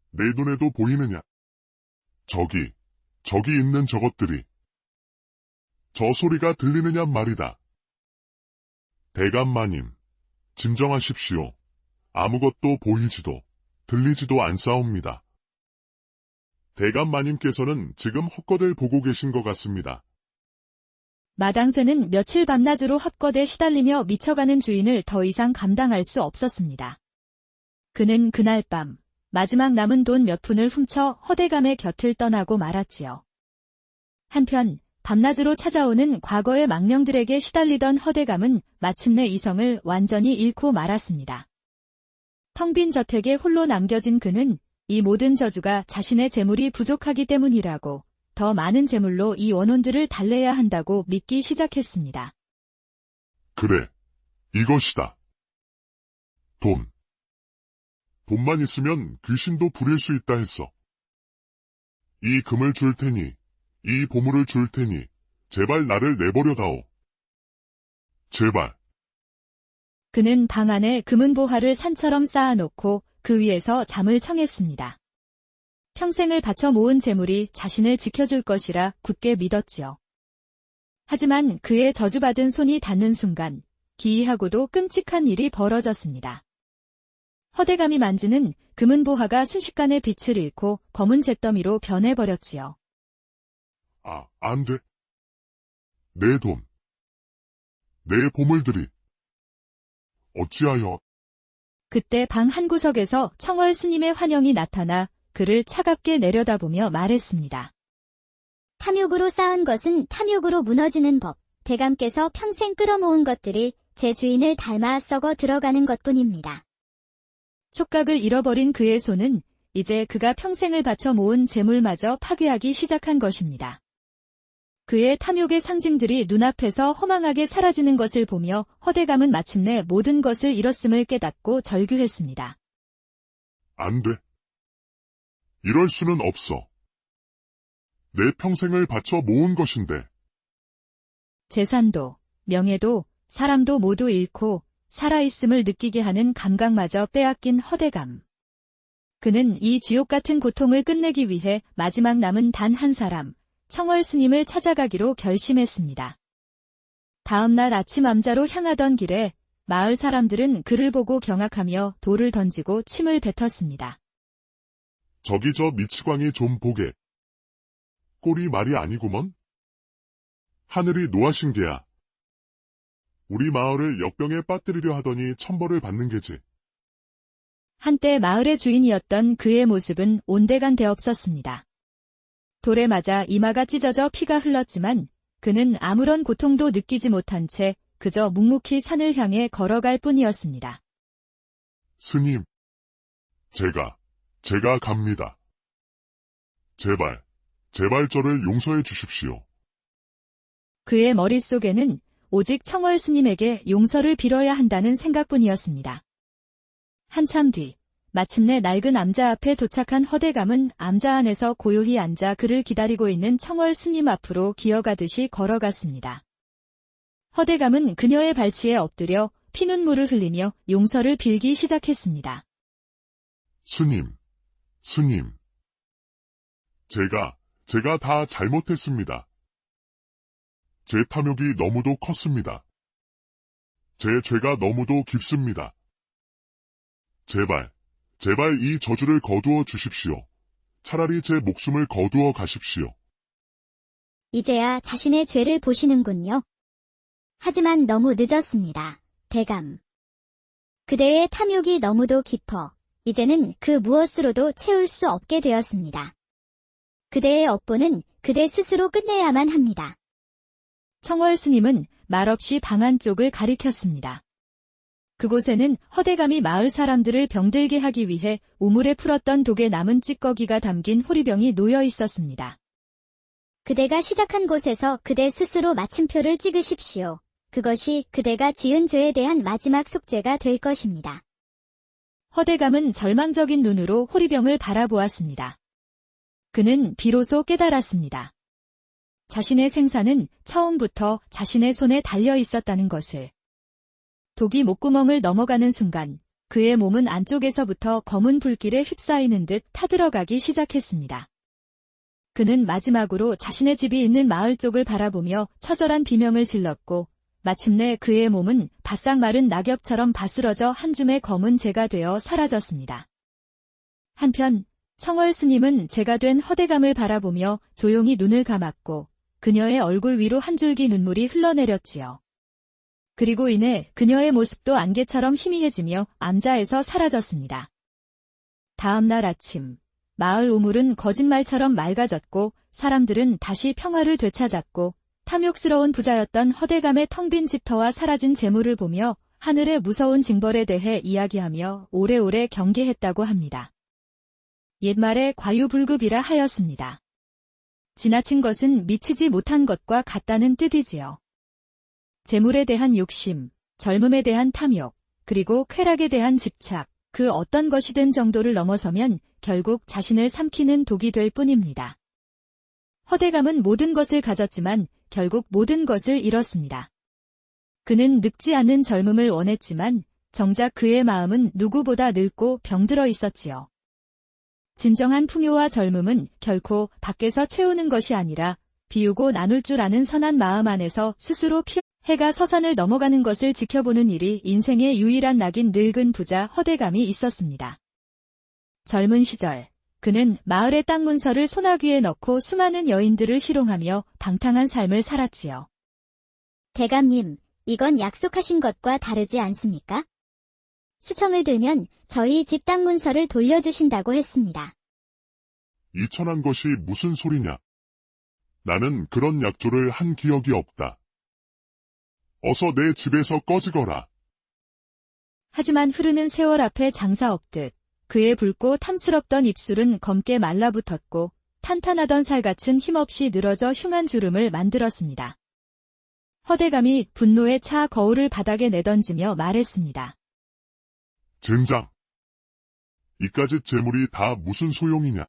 내 눈에도 보이느냐? 저기 있는 저것들이. 저 소리가 들리느냐 말이다. 대감마님, 진정하십시오. 아무것도 보이지도, 들리지도 않사옵니다. 대감마님께서는 지금 헛것을 보고 계신 것 같습니다. 마당쇠는 며칠 밤낮으로 헛것에 시달리며 미쳐가는 주인을 더 이상 감당할 수 없었습니다. 그는 그날 밤 마지막 남은 돈 몇 푼을 훔쳐 허대감의 곁을 떠나고 말았지요. 한편 밤낮으로 찾아오는 과거의 망령들에게 시달리던 허대감은 마침내 이성을 완전히 잃고 말았습니다. 텅 빈 저택에 홀로 남겨진 그는 이 모든 저주가 자신의 재물이 부족하기 때문이라고 더 많은 재물로 이 원혼들을 달래야 한다고 믿기 시작했습니다. 그래, 이것이다. 돈만 있으면 귀신도 부릴 수 있다 했어. 이 금을 줄 테니, 이 보물을 줄 테니, 제발 나를 내버려다오. 제발. 그는 방 안에 금은 보화를 산처럼 쌓아놓고 그 위에서 잠을 청했습니다. 평생을 바쳐 모은 재물이 자신을 지켜줄 것이라 굳게 믿었지요. 하지만 그의 저주받은 손이 닿는 순간 기이하고도 끔찍한 일이 벌어졌습니다. 허대감이 만지는 금은 보화가 순식간에 빛을 잃고 검은 잿더미로 변해버렸지요. 안 돼. 내 돈. 내 보물들이. 어찌하여. 그때 방 한구석에서 청월 스님의 환영이 나타나 그를 차갑게 내려다보며 말했습니다. 탐욕으로 쌓은 것은 탐욕으로 무너지는 법. 대감께서 평생 끌어모은 것들이 제 주인을 닮아 썩어 들어가는 것뿐입니다. 촉각을 잃어버린 그의 손은 이제 그가 평생을 바쳐 모은 재물마저 파괴하기 시작한 것입니다. 그의 탐욕의 상징들이 눈앞에서 허망하게 사라지는 것을 보며 허대감은 마침내 모든 것을 잃었음을 깨닫고 절규했습니다. 안 돼. 이럴 수는 없어. 내 평생을 바쳐 모은 것인데. 재산도, 명예도, 사람도 모두 잃고 살아있음을 느끼게 하는 감각마저 빼앗긴 허대감. 그는 이 지옥 같은 고통을 끝내기 위해 마지막 남은 단 한 사람, 청월 스님을 찾아가기로 결심했습니다. 다음 날 아침 암자로 향하던 길에 마을 사람들은 그를 보고 경악하며 돌을 던지고 침을 뱉었습니다. 저기 저 미치광이 좀 보게. 꼴이 말이 아니구먼. 하늘이 노하신 게야. 우리 마을을 역병에 빠뜨리려 하더니 천벌을 받는 게지. 한때 마을의 주인이었던 그의 모습은 온데간데 없었습니다. 돌에 맞아 이마가 찢어져 피가 흘렀지만 그는 아무런 고통도 느끼지 못한 채 그저 묵묵히 산을 향해 걸어갈 뿐이었습니다. 스님, 제가 갑니다. 제발 저를 용서해 주십시오. 그의 머릿속에는 오직 청월 스님에게 용서를 빌어야 한다는 생각뿐이었습니다. 한참 뒤, 마침내 낡은 암자 앞에 도착한 허대감은 암자 안에서 고요히 앉아 그를 기다리고 있는 청월 스님 앞으로 기어가듯이 걸어갔습니다. 허대감은 그녀의 발치에 엎드려 피눈물을 흘리며 용서를 빌기 시작했습니다. 스님. 제가 다 잘못했습니다. 제 탐욕이 너무도 컸습니다. 제 죄가 너무도 깊습니다. 제발 이 저주를 거두어 주십시오. 차라리 제 목숨을 거두어 가십시오. 이제야 자신의 죄를 보시는군요. 하지만 너무 늦었습니다. 대감. 그대의 탐욕이 너무도 깊어 이제는 그 무엇으로도 채울 수 없게 되었습니다. 그대의 업보는 그대 스스로 끝내야만 합니다. 청월 스님은 말없이 방 안쪽을 가리켰습니다. 그곳에는 허대감이 마을 사람들을 병들게 하기 위해 우물에 풀었던 독에 남은 찌꺼기가 담긴 호리병이 놓여 있었습니다. 그대가 시작한 곳에서 그대 스스로 마침표를 찍으십시오. 그것이 그대가 지은 죄에 대한 마지막 속죄가 될 것입니다. 허대감은 절망적인 눈으로 호리병을 바라보았습니다. 그는 비로소 깨달았습니다. 자신의 생사는 처음부터 자신의 손에 달려 있었다는 것을. 독이 목구멍을 넘어가는 순간 그의 몸은 안쪽에서부터 검은 불길에 휩싸이는 듯 타들어가기 시작했습니다. 그는 마지막으로 자신의 집이 있는 마을 쪽을 바라보며 처절한 비명을 질렀고 마침내 그의 몸은 바싹 마른 낙엽처럼 바스러져 한 줌의 검은 재가 되어 사라졌습니다. 한편 청월 스님은 재가 된 허대감을 바라보며 조용히 눈을 감았고 그녀의 얼굴 위로 한 줄기 눈물이 흘러내렸지요. 그리고 이내 그녀의 모습도 안개처럼 희미해지며 암자에서 사라졌습니다. 다음 날 아침, 마을 우물은 거짓말처럼 맑아졌고 사람들은 다시 평화를 되찾았고 탐욕스러운 부자였던 허대감의 텅 빈 집터와 사라진 재물을 보며 하늘의 무서운 징벌에 대해 이야기하며 오래오래 경계했다고 합니다. 옛말에 과유불급이라 하였습니다. 지나친 것은 미치지 못한 것과 같다는 뜻이지요. 재물에 대한 욕심, 젊음에 대한 탐욕, 그리고 쾌락에 대한 집착, 그 어떤 것이든 정도를 넘어서면 결국 자신을 삼키는 독이 될 뿐입니다. 허대감은 모든 것을 가졌지만 결국 모든 것을 잃었습니다. 그는 늙지 않은 젊음을 원했지만 정작 그의 마음은 누구보다 늙고 병들어 있었지요. 진정한 풍요와 젊음은 결코 밖에서 채우는 것이 아니라 비우고 나눌 줄 아는 선한 마음 안에서 스스로 해가 서산을 넘어가는 것을 지켜보는 일이 인생의 유일한 낙인 늙은 부자 허대감이 있었습니다. 젊은 시절, 그는 마을의 땅 문서를 소나귀에 넣고 수많은 여인들을 희롱하며 방탕한 삶을 살았지요. 대감님, 이건 약속하신 것과 다르지 않습니까? 수청을 들면 저희 집 땅 문서를 돌려주신다고 했습니다. 이천한 것이 무슨 소리냐? 나는 그런 약조를 한 기억이 없다. 어서 내 집에서 꺼지거라. 하지만 흐르는 세월 앞에 장사 없듯 그의 붉고 탐스럽던 입술은 검게 말라붙었고 탄탄하던 살갗은 힘없이 늘어져 흉한 주름을 만들었습니다. 허대감이 분노에 차 거울을 바닥에 내던지며 말했습니다. 젠장! 이까짓 재물이 다 무슨 소용이냐?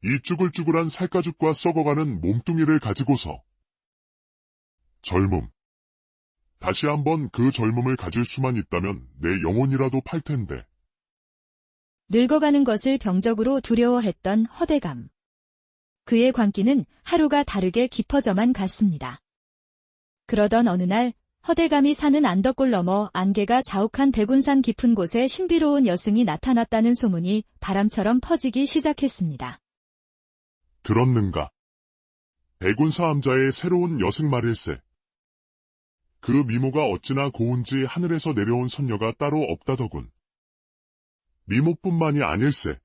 이 쭈글쭈글한 살가죽과 썩어가는 몸뚱이를 가지고서. 젊음. 다시 한번 그 젊음을 가질 수만 있다면 내 영혼이라도 팔 텐데. 늙어가는 것을 병적으로 두려워했던 허대감. 그의 광기는 하루가 다르게 깊어져만 갔습니다. 그러던 어느 날 허대감이 사는 안덕골 너머 안개가 자욱한 대군산 깊은 곳에 신비로운 여승이 나타났다는 소문이 바람처럼 퍼지기 시작했습니다. 들었는가? 대군사암자의 새로운 여생 말일세. 그 미모가 어찌나 고운지 하늘에서 내려온 선녀가 따로 없다더군. 미모뿐만이 아닐세.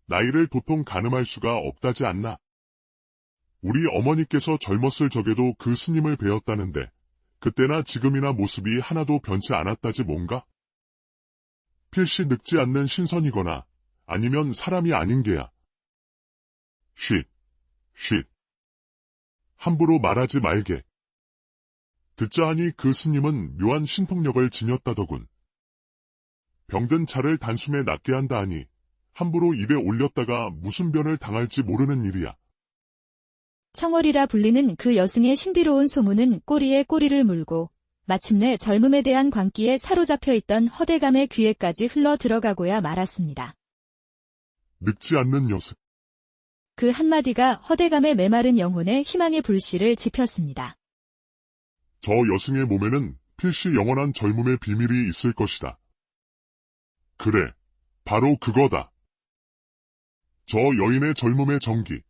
나이를 도통 가늠할 수가 없다지 않나. 우리 어머니께서 젊었을 적에도 그 스님을 뵈었다는데 그때나 지금이나 모습이 하나도 변치 않았다지 뭔가? 필시 늙지 않는 신선이거나 아니면 사람이 아닌 게야. 쉿. 함부로 말하지 말게. 듣자 하니 그 스님은 묘한 신통력을 지녔다더군. 병든 차를 단숨에 낫게 한다 하니 함부로 입에 올렸다가 무슨 변을 당할지 모르는 일이야. 청월이라 불리는 그 여승의 신비로운 소문은 꼬리에 꼬리를 물고 마침내 젊음에 대한 광기에 사로잡혀 있던 허대감의 귀에까지 흘러 들어가고야 말았습니다. 늙지 않는 여승. 그 한마디가 허대감의 메마른 영혼에 희망의 불씨를 지폈습니다. 저 여승의 몸에는 필시 영원한 젊음의 비밀이 있을 것이다. 그래, 바로 그거다. 저 여인의 젊음의 정기.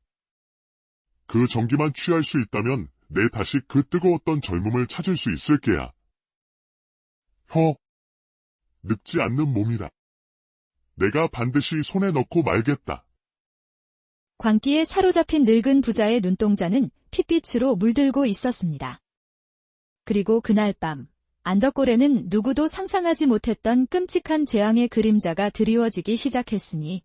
그 정기만 취할 수 있다면 내 다시 그 뜨거웠던 젊음을 찾을 수 있을 게야. 늙지 않는 몸이라. 내가 반드시 손에 넣고 말겠다. 광기에 사로잡힌 늙은 부자의 눈동자는 핏빛으로 물들고 있었습니다. 그리고 그날 밤, 안덕골에는 누구도 상상하지 못했던 끔찍한 재앙의 그림자가 드리워지기 시작했으니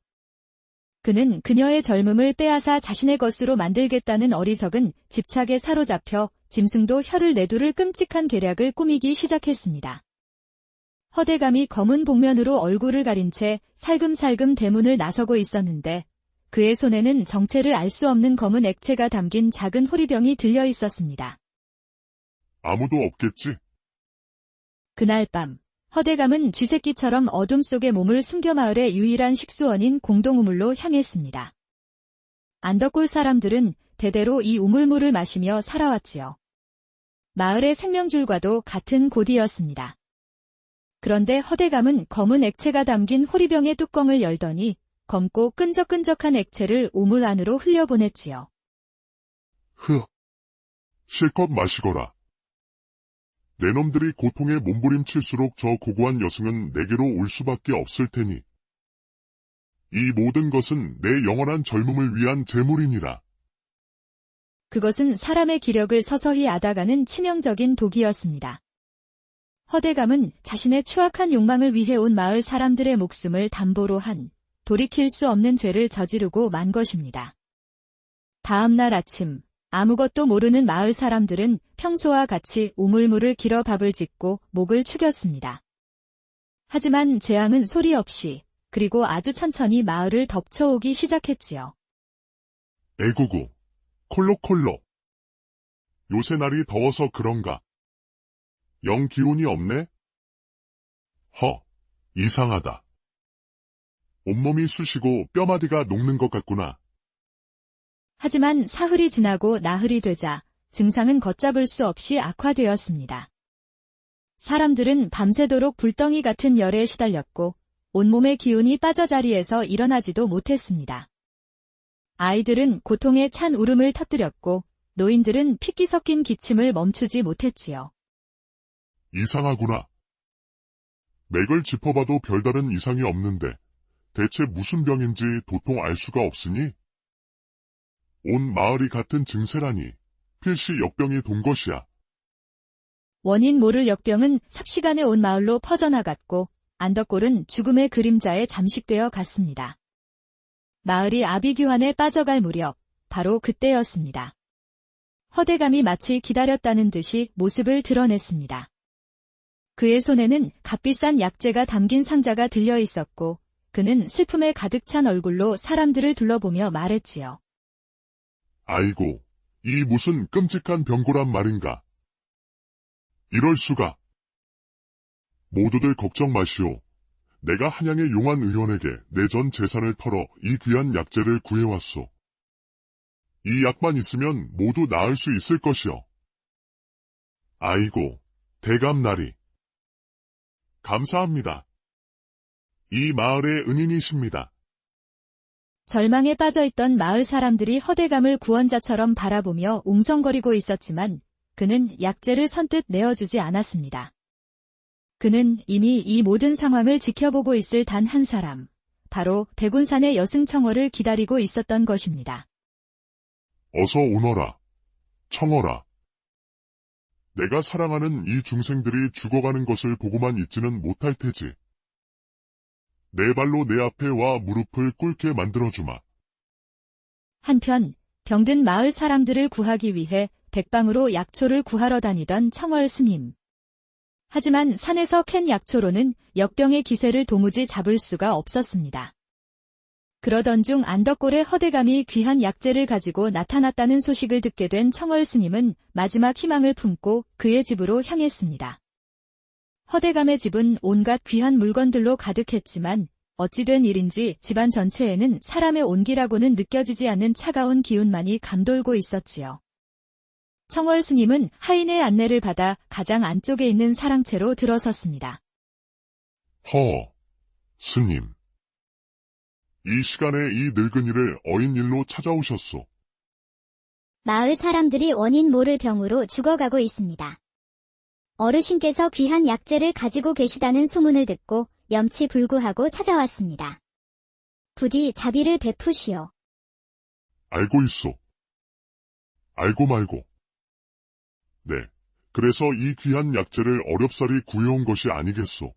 그는 그녀의 젊음을 빼앗아 자신의 것으로 만들겠다는 어리석은 집착에 사로잡혀 짐승도 혀를 내두를 끔찍한 계략을 꾸미기 시작했습니다. 허대감이 검은 복면으로 얼굴을 가린 채 살금살금 대문을 나서고 있었는데 그의 손에는 정체를 알 수 없는 검은 액체가 담긴 작은 호리병이 들려 있었습니다. 아무도 없겠지? 그날 밤, 허대감은 쥐새끼처럼 어둠 속에 몸을 숨겨 마을의 유일한 식수원인 공동우물로 향했습니다. 안덕골 사람들은 대대로 이 우물물을 마시며 살아왔지요. 마을의 생명줄과도 같은 고디였습니다. 그런데 허대감은 검은 액체가 담긴 호리병의 뚜껑을 열더니 검고 끈적끈적한 액체를 우물 안으로 흘려보냈지요. 실컷 마시거라. 내 놈들이 고통에 몸부림칠수록 저 고고한 여승은 내게로 올 수밖에 없을 테니. 이 모든 것은 내 영원한 젊음을 위한 재물이니라. 그것은 사람의 기력을 서서히 앗아가는 치명적인 독이었습니다. 허대감은 자신의 추악한 욕망을 위해 온 마을 사람들의 목숨을 담보로 한 돌이킬 수 없는 죄를 저지르고 만 것입니다. 다음 날 아침, 아무것도 모르는 마을 사람들은 평소와 같이 우물물을 길어 밥을 짓고 목을 축였습니다. 하지만 재앙은 소리 없이 그리고 아주 천천히 마을을 덮쳐오기 시작했지요. 에구구, 콜록콜록. 요새 날이 더워서 그런가? 영 기운이 없네? 이상하다. 온몸이 쑤시고 뼈마디가 녹는 것 같구나. 하지만 사흘이 지나고 나흘이 되자 증상은 걷잡을 수 없이 악화되었습니다. 사람들은 밤새도록 불덩이 같은 열에 시달렸고 온몸의 기운이 빠져 자리에서 일어나지도 못했습니다. 아이들은 고통에 찬 울음을 터뜨렸고 노인들은 핏기 섞인 기침을 멈추지 못했지요. 이상하구나. 맥을 짚어봐도 별다른 이상이 없는데 대체 무슨 병인지 도통 알 수가 없으니? 온 마을이 같은 증세라니 필시 역병이 돈 것이야. 원인 모를 역병은 삽시간에 온 마을로 퍼져나갔고 안덕골은 죽음의 그림자에 잠식되어 갔습니다. 마을이 아비규환에 빠져갈 무렵 바로 그때였습니다. 허대감이 마치 기다렸다는 듯이 모습을 드러냈습니다. 그의 손에는 값비싼 약재가 담긴 상자가 들려 있었고 그는 슬픔에 가득 찬 얼굴로 사람들을 둘러보며 말했지요. 아이고, 이 무슨 끔찍한 병고란 말인가. 이럴 수가. 모두들 걱정 마시오. 내가 한양의 용한 의원에게 내 전 재산을 털어 이 귀한 약재를 구해왔소. 이 약만 있으면 모두 나을 수 있을 것이오. 아이고, 대감나리. 감사합니다. 이 마을의 은인이십니다. 절망에 빠져있던 마을 사람들이 허대감을 구원자처럼 바라보며 웅성거리고 있었지만 그는 약재를 선뜻 내어주지 않았습니다. 그는 이미 이 모든 상황을 지켜보고 있을 단 한 사람, 바로 백운산의 여승청어를 기다리고 있었던 것입니다. 어서 오너라. 청어라. 내가 사랑하는 이 중생들이 죽어가는 것을 보고만 있지는 못할 테지. 내 발로 내 앞에 와 무릎을 꿇게 만들어주마. 한편 병든 마을 사람들을 구하기 위해 백방으로 약초를 구하러 다니던 청월 스님. 하지만 산에서 캔 약초로는 역병의 기세를 도무지 잡을 수가 없었습니다. 그러던 중 안덕골의 허대감이 귀한 약재를 가지고 나타났다는 소식을 듣게 된 청월 스님은 마지막 희망을 품고 그의 집으로 향했습니다. 허대감의 집은 온갖 귀한 물건들로 가득했지만 어찌된 일인지 집안 전체에는 사람의 온기라고는 느껴지지 않는 차가운 기운만이 감돌고 있었지요. 청월 스님은 하인의 안내를 받아 가장 안쪽에 있는 사랑채로 들어섰습니다. 스님. 이 시간에 이 늙은이를 어인일로 찾아오셨소. 마을 사람들이 원인 모를 병으로 죽어가고 있습니다. 어르신께서 귀한 약재를 가지고 계시다는 소문을 듣고 염치불구하고 찾아왔습니다. 부디 자비를 베푸시오. 알고 있소. 알고 말고. 네, 그래서 이 귀한 약재를 어렵사리 구해온 것이 아니겠소.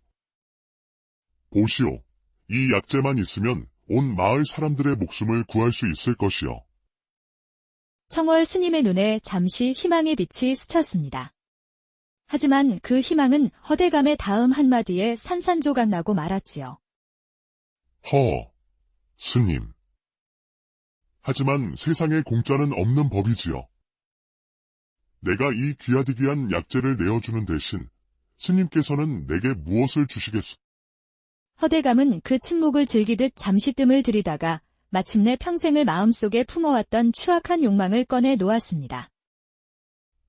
보시오. 이 약재만 있으면 온 마을 사람들의 목숨을 구할 수 있을 것이요. 청월 스님의 눈에 잠시 희망의 빛이 스쳤습니다. 하지만 그 희망은 허대감의 다음 한마디에 산산조각 나고 말았지요. 스님. 하지만 세상에 공짜는 없는 법이지요. 내가 이 귀하디귀한 약재를 내어주는 대신 스님께서는 내게 무엇을 주시겠소? 허대감은 그 침묵을 즐기듯 잠시 뜸을 들이다가 마침내 평생을 마음속에 품어왔던 추악한 욕망을 꺼내 놓았습니다.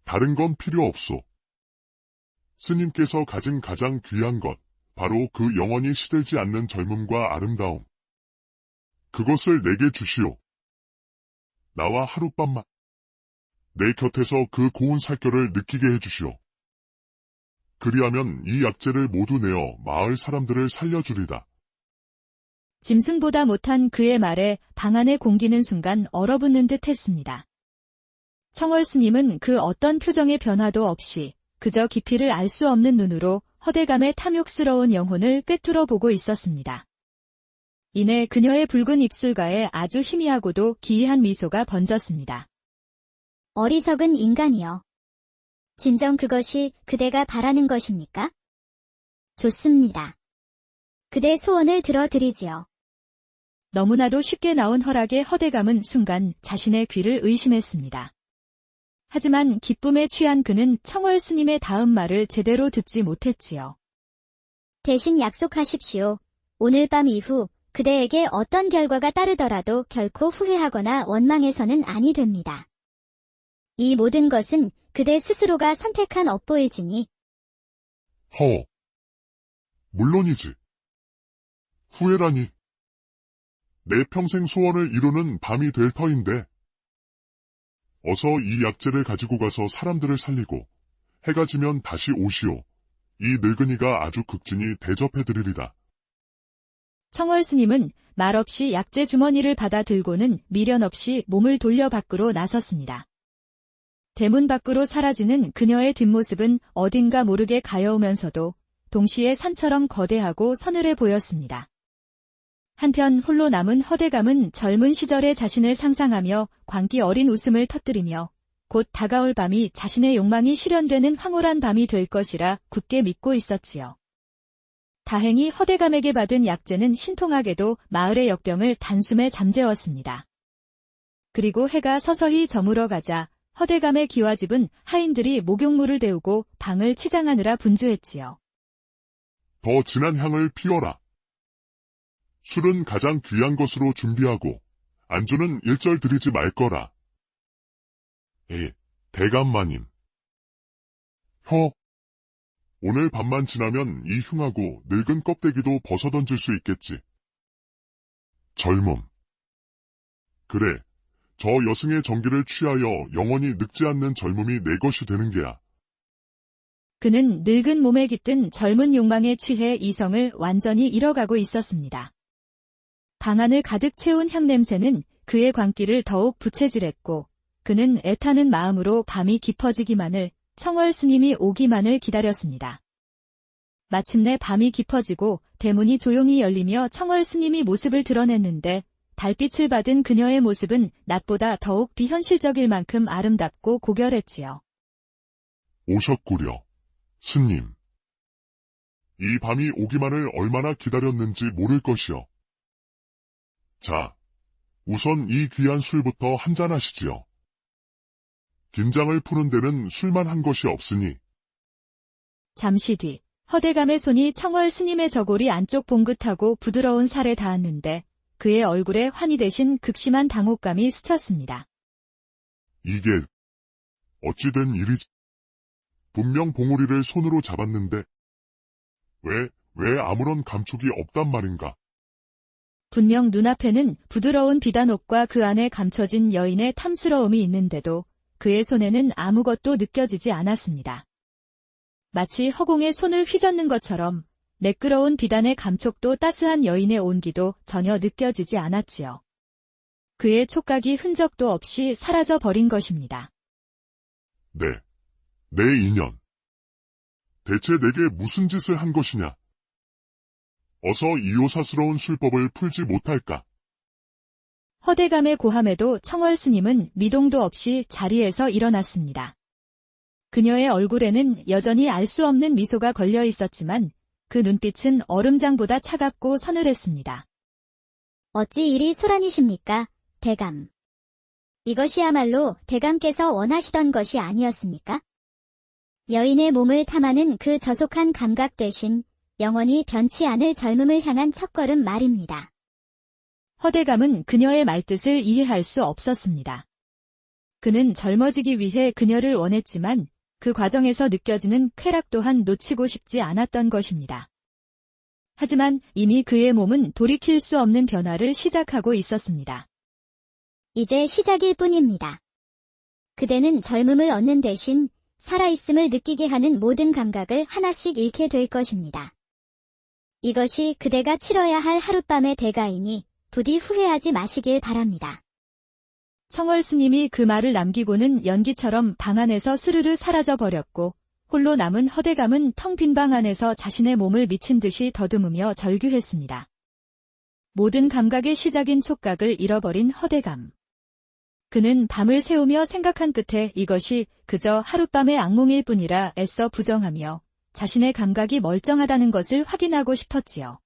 다른 건 필요 없소. 스님께서 가진 가장 귀한 것, 바로 그 영원히 시들지 않는 젊음과 아름다움. 그것을 내게 주시오. 나와 하룻밤만 내 곁에서 그 고운 살결을 느끼게 해주시오. 그리하면 이 약재를 모두 내어 마을 사람들을 살려주리다. 짐승보다 못한 그의 말에 방 안의 공기는 순간 얼어붙는 듯 했습니다. 청월 스님은 그 어떤 표정의 변화도 없이 그저 깊이를 알 수 없는 눈으로 허대감의 탐욕스러운 영혼을 꿰뚫어 보고 있었습니다. 이내 그녀의 붉은 입술가에 아주 희미하고도 기이한 미소가 번졌습니다. 어리석은 인간이여. 진정 그것이 그대가 바라는 것입니까? 좋습니다. 그대 소원을 들어드리지요. 너무나도 쉽게 나온 허락에 허대감은 순간 자신의 귀를 의심했습니다. 하지만 기쁨에 취한 그는 청월 스님의 다음 말을 제대로 듣지 못했지요. 대신 약속하십시오. 오늘 밤 이후 그대에게 어떤 결과가 따르더라도 결코 후회하거나 원망해서는 아니 됩니다. 이 모든 것은 그대 스스로가 선택한 업보일지니. 물론이지. 후회라니. 내 평생 소원을 이루는 밤이 될 터인데. 어서 이 약재를 가지고 가서 사람들을 살리고 해가 지면 다시 오시오. 이 늙은이가 아주 극진히 대접해드리리다. 청월 스님은 말없이 약재 주머니를 받아 들고는 미련 없이 몸을 돌려 밖으로 나섰습니다. 대문 밖으로 사라지는 그녀의 뒷모습은 어딘가 모르게 가여우면서도 동시에 산처럼 거대하고 서늘해 보였습니다. 한편 홀로 남은 허대감은 젊은 시절의 자신을 상상하며 광기 어린 웃음을 터뜨리며 곧 다가올 밤이 자신의 욕망이 실현되는 황홀한 밤이 될 것이라 굳게 믿고 있었지요. 다행히 허대감에게 받은 약재는 신통하게도 마을의 역병을 단숨에 잠재웠습니다. 그리고 해가 서서히 저물어 가자 허대감의 기와집은 하인들이 목욕물을 데우고 방을 치장하느라 분주했지요. 더 진한 향을 피워라. 술은 가장 귀한 것으로 준비하고 안주는 일절 드리지 말 거라. 대감마님. 오늘 밤만 지나면 이 흉하고 늙은 껍데기도 벗어던질 수 있겠지. 젊음. 그래, 저 여승의 정기를 취하여 영원히 늙지 않는 젊음이 내 것이 되는 게야. 그는 늙은 몸에 깃든 젊은 욕망에 취해 이성을 완전히 잃어가고 있었습니다. 방 안을 가득 채운 향냄새는 그의 광기를 더욱 부채질했고 그는 애타는 마음으로 밤이 깊어지기만을 청월 스님이 오기만을 기다렸습니다. 마침내 밤이 깊어지고 대문이 조용히 열리며 청월 스님이 모습을 드러냈는데 달빛을 받은 그녀의 모습은 낮보다 더욱 비현실적일 만큼 아름답고 고결했지요. 오셨구려, 스님. 이 밤이 오기만을 얼마나 기다렸는지 모를 것이요. 자, 우선 이 귀한 술부터 한잔 하시지요. 긴장을 푸는 데는 술만 한 것이 없으니. 잠시 뒤 허대감의 손이 청월 스님의 저고리 안쪽 봉긋하고 부드러운 살에 닿았는데 그의 얼굴에 환희 대신 극심한 당혹감이 스쳤습니다. 이게 어찌된 일이지? 분명 봉우리를 손으로 잡았는데 왜 아무런 감촉이 없단 말인가? 분명 눈앞에는 부드러운 비단옷과 그 안에 감춰진 여인의 탐스러움이 있는데도 그의 손에는 아무것도 느껴지지 않았습니다. 마치 허공에 손을 휘젓는 것처럼 매끄러운 비단의 감촉도 따스한 여인의 온기도 전혀 느껴지지 않았지요. 그의 촉각이 흔적도 없이 사라져 버린 것입니다. 내 인연. 대체 내게 무슨 짓을 한 것이냐? 어서 이 요사스러운 술법을 풀지 못할까? 허대감의 고함에도 청월 스님은 미동도 없이 자리에서 일어났습니다. 그녀의 얼굴에는 여전히 알 수 없는 미소가 걸려 있었지만 그 눈빛은 얼음장보다 차갑고 서늘했습니다. 어찌 이리 소란이십니까, 대감? 이것이야말로 대감께서 원하시던 것이 아니었습니까? 여인의 몸을 탐하는 그 저속한 감각 대신 영원히 변치 않을 젊음을 향한 첫걸음 말입니다. 허대감은 그녀의 말뜻을 이해할 수 없었습니다. 그는 젊어지기 위해 그녀를 원했지만 그 과정에서 느껴지는 쾌락 또한 놓치고 싶지 않았던 것입니다. 하지만 이미 그의 몸은 돌이킬 수 없는 변화를 시작하고 있었습니다. 이제 시작일 뿐입니다. 그대는 젊음을 얻는 대신 살아있음을 느끼게 하는 모든 감각을 하나씩 잃게 될 것입니다. 이것이 그대가 치러야 할 하룻밤의 대가이니 부디 후회하지 마시길 바랍니다. 청월 스님이 그 말을 남기고는 연기처럼 방 안에서 스르르 사라져 버렸고 홀로 남은 허대감은 텅 빈 방 안에서 자신의 몸을 미친 듯이 더듬으며 절규했습니다. 모든 감각의 시작인 촉각을 잃어버린 허대감. 그는 밤을 새우며 생각한 끝에 이것이 그저 하룻밤의 악몽일 뿐이라 애써 부정하며 자신의 감각이 멀쩡하다는 것을 확인하고 싶었지요.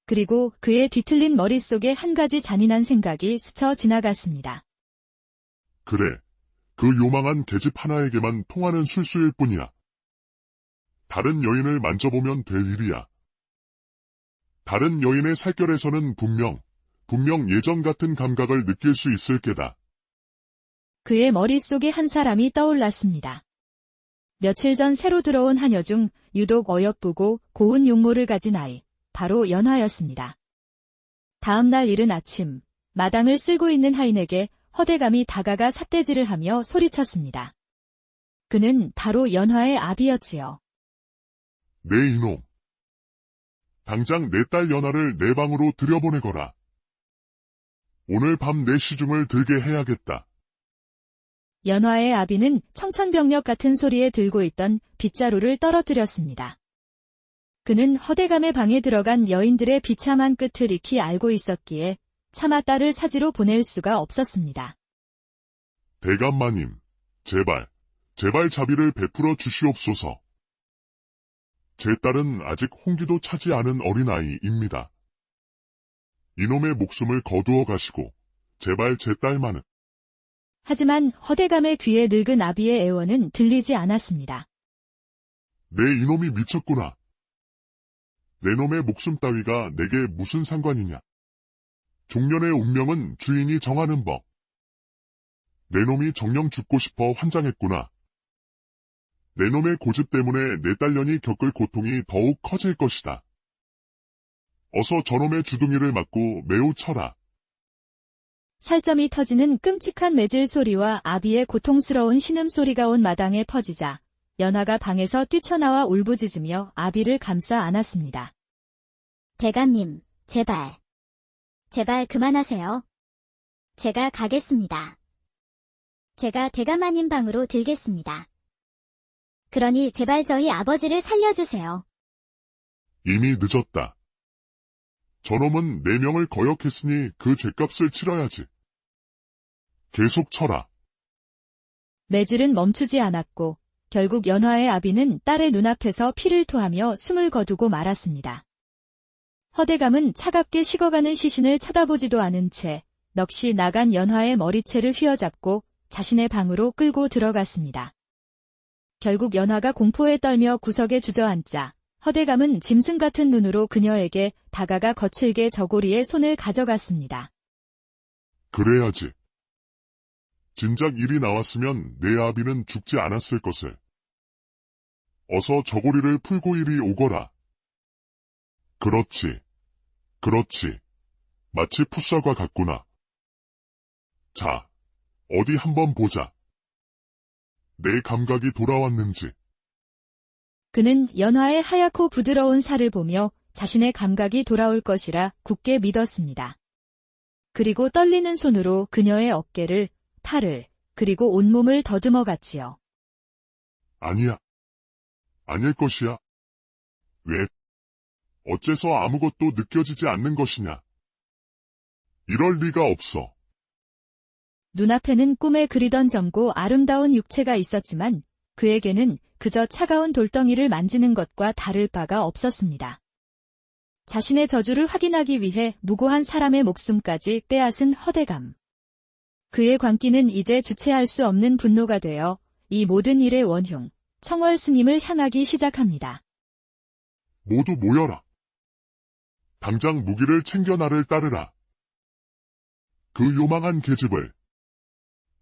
그리고 그의 뒤틀린 머릿속에 한 가지 잔인한 생각이 스쳐 지나갔습니다. 그래, 그 요망한 계집 하나에게만 통하는 술수일 뿐이야. 다른 여인을 만져보면 될 일이야. 다른 여인의 살결에서는 분명 예전 같은 감각을 느낄 수 있을 게다. 그의 머릿속에 한 사람이 떠올랐습니다. 며칠 전 새로 들어온 하녀 중 유독 어여쁘고 고운 용모를 가진 아이, 바로 연화였습니다. 다음 날 이른 아침, 마당을 쓸고 있는 하인에게 허대감이 다가가 삿대질을 하며 소리쳤습니다. 그는 바로 연화의 아비였지요. 내 이놈. 당장 내 딸 연화를 내 방으로 들여보내거라. 오늘 밤 내 시중을 들게 해야겠다. 연화의 아비는 청천벽력 같은 소리에 들고 있던 빗자루를 떨어뜨렸습니다. 그는 허대감의 방에 들어간 여인들의 비참한 끝을 익히 알고 있었기에 차마 딸을 사지로 보낼 수가 없었습니다. 대감마님, 제발 자비를 베풀어 주시옵소서. 제 딸은 아직 홍기도 차지 않은 어린아이입니다. 이놈의 목숨을 거두어 가시고 제발 제 딸만은. 하지만 허대감의 귀에 늙은 아비의 애원은 들리지 않았습니다. 내 이놈이 미쳤구나. 내 놈의 목숨 따위가 내게 무슨 상관이냐. 종년의 운명은 주인이 정하는 법. 내 놈이 정령 죽고 싶어 환장했구나. 내 놈의 고집 때문에 내 딸년이 겪을 고통이 더욱 커질 것이다. 어서 저놈의 주둥이를 맞고 매우 쳐라. 살점이 터지는 끔찍한 매질 소리와 아비의 고통스러운 신음소리가 온 마당에 퍼지자 연화가 방에서 뛰쳐나와 울부짖으며 아비를 감싸 안았습니다. 대감님, 제발. 제발 그만하세요. 제가 가겠습니다. 제가 대감마님 방으로 들겠습니다. 그러니 제발 저희 아버지를 살려주세요. 이미 늦었다. 저놈은 4명을 거역했으니 그 죗값을 치러야지. 계속 쳐라. 매질은 멈추지 않았고 결국 연화의 아비는 딸의 눈앞에서 피를 토하며 숨을 거두고 말았습니다. 허대감은 차갑게 식어가는 시신을 쳐다보지도 않은 채 넋이 나간 연화의 머리채를 휘어잡고 자신의 방으로 끌고 들어갔습니다. 결국 연화가 공포에 떨며 구석에 주저앉자 허대감은 짐승 같은 눈으로 그녀에게 다가가 거칠게 저고리에 손을 가져갔습니다. 그래야지. 진작 일이 나왔으면 내 아비는 죽지 않았을 것을. 어서 저고리를 풀고 이리 오거라. 그렇지. 그렇지. 마치 풋사과 같구나. 자, 어디 한번 보자. 내 감각이 돌아왔는지. 그는 연화의 하얗고 부드러운 살을 보며 자신의 감각이 돌아올 것이라 굳게 믿었습니다. 그리고 떨리는 손으로 그녀의 어깨를, 팔을, 그리고 온몸을 더듬어 갔지요. 아니야. 아닐 것이야. 왜? 어째서 아무것도 느껴지지 않는 것이냐? 이럴 리가 없어. 눈앞에는 꿈에 그리던 젊고 아름다운 육체가 있었지만 그에게는 그저 차가운 돌덩이를 만지는 것과 다를 바가 없었습니다. 자신의 저주를 확인하기 위해 무고한 사람의 목숨까지 빼앗은 허대감. 그의 광기는 이제 주체할 수 없는 분노가 되어 이 모든 일의 원흉, 청월 스님을 향하기 시작합니다. 모두 모여라. 당장 무기를 챙겨 나를 따르라. 그 요망한 계집을,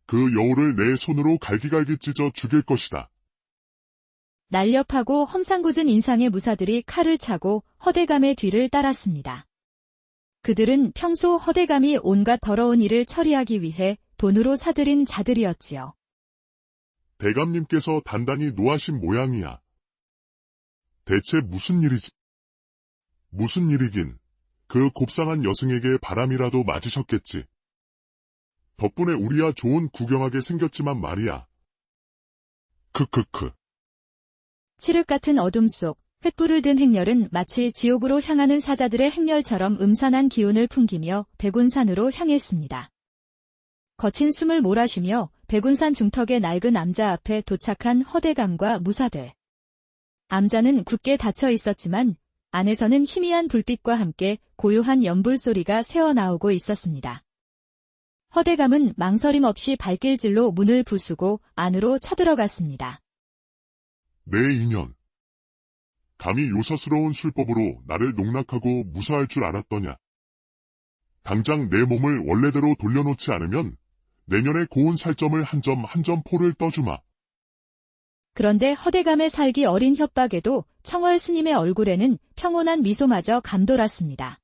그 여우를 내 손으로 갈기갈기 찢어 죽일 것이다. 날렵하고 험상궂은 인상의 무사들이 칼을 차고 허대감의 뒤를 따랐습니다. 그들은 평소 허대감이 온갖 더러운 일을 처리하기 위해 돈으로 사들인 자들이었지요. 대감님께서 단단히 노하신 모양이야. 대체 무슨 일이지? 무슨 일이긴, 그 곱상한 여승에게 바람이라도 맞으셨겠지. 덕분에 우리야 좋은 구경하게 생겼지만 말이야. 크크크. 칠흑 같은 어둠 속 횃불을 든 행렬은 마치 지옥으로 향하는 사자들의 행렬처럼 음산한 기운을 풍기며 백운산으로 향했습니다. 거친 숨을 몰아쉬며 백운산 중턱의 낡은 암자 앞에 도착한 허대감과 무사들. 암자는 굳게 닫혀 있었지만 안에서는 희미한 불빛과 함께 고요한 연불 소리가 새어나오고 있었습니다. 허대감은 망설임 없이 발길질로 문을 부수고 안으로 쳐들어갔습니다. 내 인연. 감히 요사스러운 술법으로 나를 농락하고 무사할 줄 알았더냐. 당장 내 몸을 원래대로 돌려놓지 않으면 내년에 고운 살점을 한 점 한 점 포를 떠주마. 그런데 허대감의 살기 어린 협박에도 청월 스님의 얼굴에는 평온한 미소마저 감돌았습니다.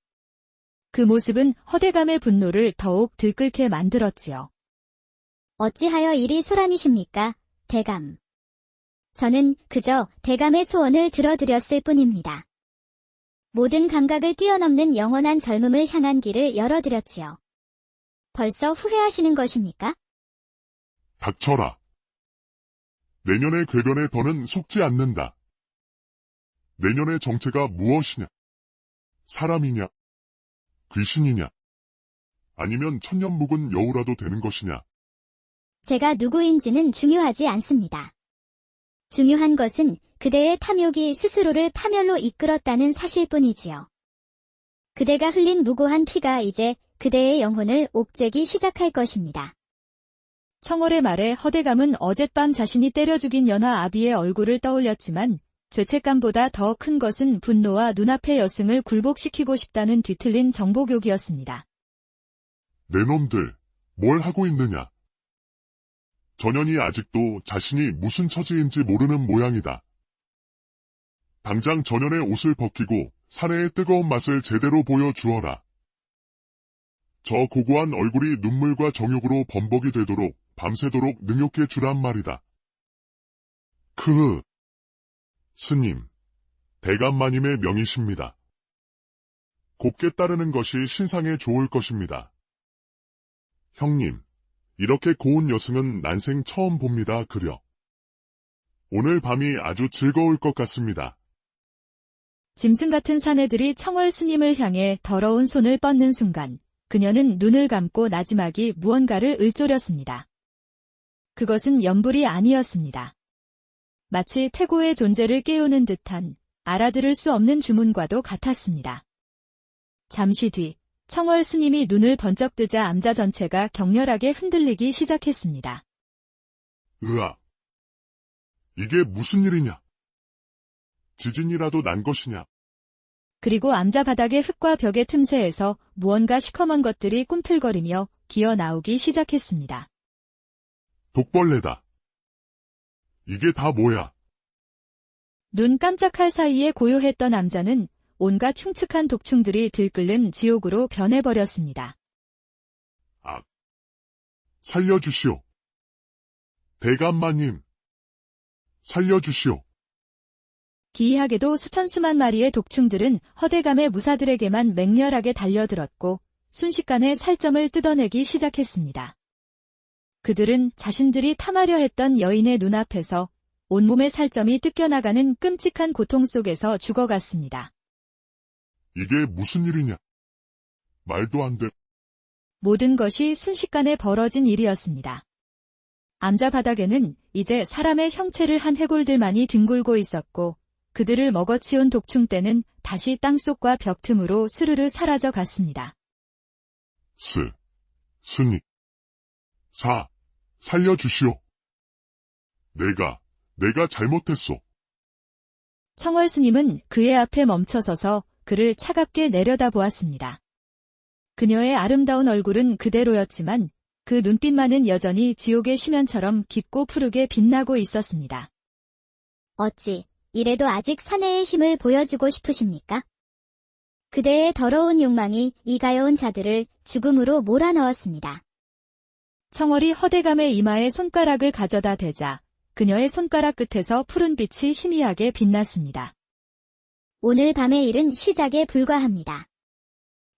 그 모습은 허대감의 분노를 더욱 들끓게 만들었지요. 어찌하여 이리 소란이십니까, 대감? 저는 그저 대감의 소원을 들어드렸을 뿐입니다. 모든 감각을 뛰어넘는 영원한 젊음을 향한 길을 열어드렸지요. 벌써 후회하시는 것입니까? 닥쳐라. 내년의 궤변에 더는 속지 않는다. 내년의 정체가 무엇이냐? 사람이냐? 귀신이냐? 아니면 천년 묵은 여우라도 되는 것이냐? 제가 누구인지는 중요하지 않습니다. 중요한 것은 그대의 탐욕이 스스로를 파멸로 이끌었다는 사실뿐이지요. 그대가 흘린 무고한 피가 이제 그대의 영혼을 옥죄기 시작할 것입니다. 청월의 말에 허대감은 어젯밤 자신이 때려 죽인 연하 아비의 얼굴을 떠올렸지만 죄책감보다 더 큰 것은 분노와 눈앞의 여승을 굴복시키고 싶다는 뒤틀린 정복욕이었습니다. 내 놈들, 뭘 하고 있느냐? 전현이 아직도 자신이 무슨 처지인지 모르는 모양이다. 당장 전현의 옷을 벗기고 사내의 뜨거운 맛을 제대로 보여주어라. 저 고고한 얼굴이 눈물과 정욕으로 범벅이 되도록 밤새도록 능욕해 주란 말이다. 크흐. 스님, 대감마님의 명이십니다. 곱게 따르는 것이 신상에 좋을 것입니다. 형님, 이렇게 고운 여승은 난생 처음 봅니다. 그려. 오늘 밤이 아주 즐거울 것 같습니다. 짐승 같은 사내들이 청월 스님을 향해 더러운 손을 뻗는 순간 그녀는 눈을 감고 나지막이 무언가를 읊조렸습니다. 그것은 연불이 아니었습니다. 마치 태고의 존재를 깨우는 듯한 알아들을 수 없는 주문과도 같았습니다. 잠시 뒤 청월 스님이 눈을 번쩍 뜨자 암자 전체가 격렬하게 흔들리기 시작했습니다. 으아! 이게 무슨 일이냐? 지진이라도 난 것이냐? 그리고 암자 바닥의 흙과 벽의 틈새에서 무언가 시커먼 것들이 꿈틀거리며 기어 나오기 시작했습니다. 독벌레다. 이게 다 뭐야? 눈 깜짝할 사이에 고요했던 암자는 온갖 흉측한 독충들이 들끓는 지옥으로 변해버렸습니다. 아, 살려주시오. 대감마님, 살려주시오. 기이하게도 수천수만 마리의 독충들은 허대감의 무사들에게만 맹렬하게 달려들었고 순식간에 살점을 뜯어내기 시작했습니다. 그들은 자신들이 탐하려 했던 여인의 눈앞에서 온몸의 살점이 뜯겨나가는 끔찍한 고통 속에서 죽어갔습니다. 이게 무슨 일이냐? 말도 안 돼. 모든 것이 순식간에 벌어진 일이었습니다. 암자 바닥에는 이제 사람의 형체를 한 해골들만이 뒹굴고 있었고 그들을 먹어치운 독충떼는 다시 땅속과 벽 틈으로 스르르 사라져 갔습니다. 스님. 살려주시오. 내가 잘못했소. 청월 스님은 그의 앞에 멈춰서서 그를 차갑게 내려다보았습니다. 그녀의 아름다운 얼굴은 그대로였지만 그 눈빛만은 여전히 지옥의 심연처럼 깊고 푸르게 빛나고 있었습니다. 어찌 이래도 아직 사내의 힘을 보여주고 싶으십니까? 그대의 더러운 욕망이 이 가여운 자들을 죽음으로 몰아넣었습니다. 청월이 허대감의 이마에 손가락을 가져다 대자 그녀의 손가락 끝에서 푸른 빛이 희미하게 빛났습니다. 오늘 밤의 일은 시작에 불과합니다.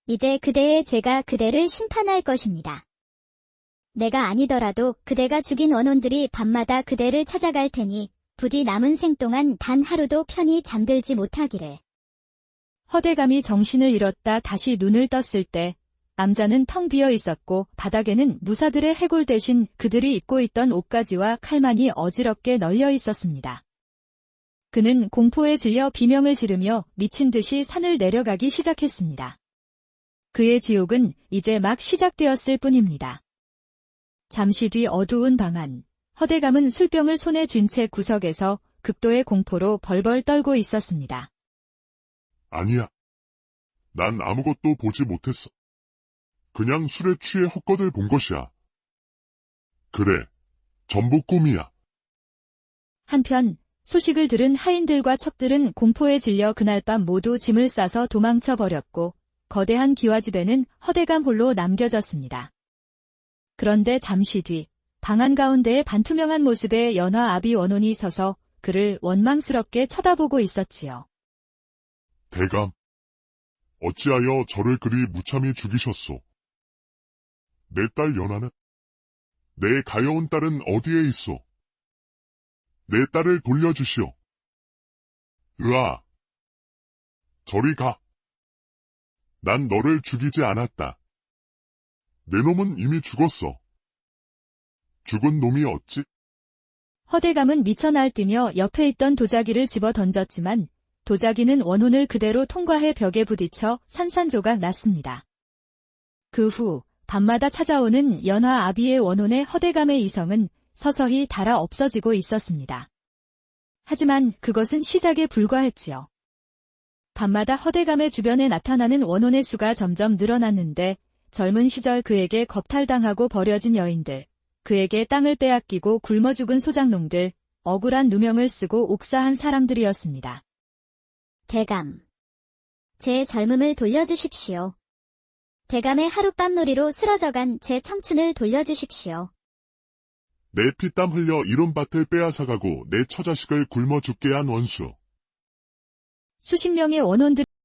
이제 그대의 죄가 그대를 심판할 것입니다. 내가 아니더라도 그대가 죽인 원혼들이 밤마다 그대를 찾아갈 테니 부디 남은 생 동안 단 하루도 편히 잠들지 못하기를. 허대감이 정신을 잃었다 다시 눈을 떴을 때 암자는 텅 비어 있었고 바닥에는 무사들의 해골 대신 그들이 입고 있던 옷가지와 칼만이 어지럽게 널려 있었습니다. 그는 공포에 질려 비명을 지르며 미친 듯이 산을 내려가기 시작했습니다. 그의 지옥은 이제 막 시작되었을 뿐입니다. 잠시 뒤 어두운 방 안, 허대감은 술병을 손에 쥔 채 구석에서 극도의 공포로 벌벌 떨고 있었습니다. 아니야. 난 아무것도 보지 못했어. 그냥 술에 취해 헛것을 본 것이야. 그래, 전부 꿈이야. 한편 소식을 들은 하인들과 척들은 공포에 질려 그날 밤 모두 짐을 싸서 도망쳐 버렸고 거대한 기와집에는 허대감 홀로 남겨졌습니다. 그런데 잠시 뒤 방 한가운데에 반투명한 모습의 연화 아비 원혼이 서서 그를 원망스럽게 쳐다보고 있었지요. 대감, 어찌하여 저를 그리 무참히 죽이셨소? 내 딸 연하는? 내 가여운 딸은 어디에 있소? 내 딸을 돌려주시오. 으아! 저리 가. 난 너를 죽이지 않았다. 내 놈은 이미 죽었어. 죽은 놈이 어찌? 허대감은 미쳐 날뛰며 옆에 있던 도자기를 집어 던졌지만 도자기는 원혼을 그대로 통과해 벽에 부딪혀 산산조각 났습니다. 그 후 밤마다 찾아오는 연화 아비의 원혼의 허대감의 이성은 서서히 닳아 없어지고 있었습니다. 하지만 그것은 시작에 불과했지요. 밤마다 허대감의 주변에 나타나는 원혼의 수가 점점 늘어났는데 젊은 시절 그에게 겁탈당하고 버려진 여인들, 그에게 땅을 빼앗기고 굶어 죽은 소장농들, 억울한 누명을 쓰고 옥사한 사람들이었습니다. 대감, 제 젊음을 돌려주십시오. 대감의 하룻밤놀이로 쓰러져간 제 청춘을 돌려주십시오. 내 피땀 흘려 이룬 밭을 빼앗아가고 내 처자식을 굶어 죽게 한 원수. 수십 명의 원혼들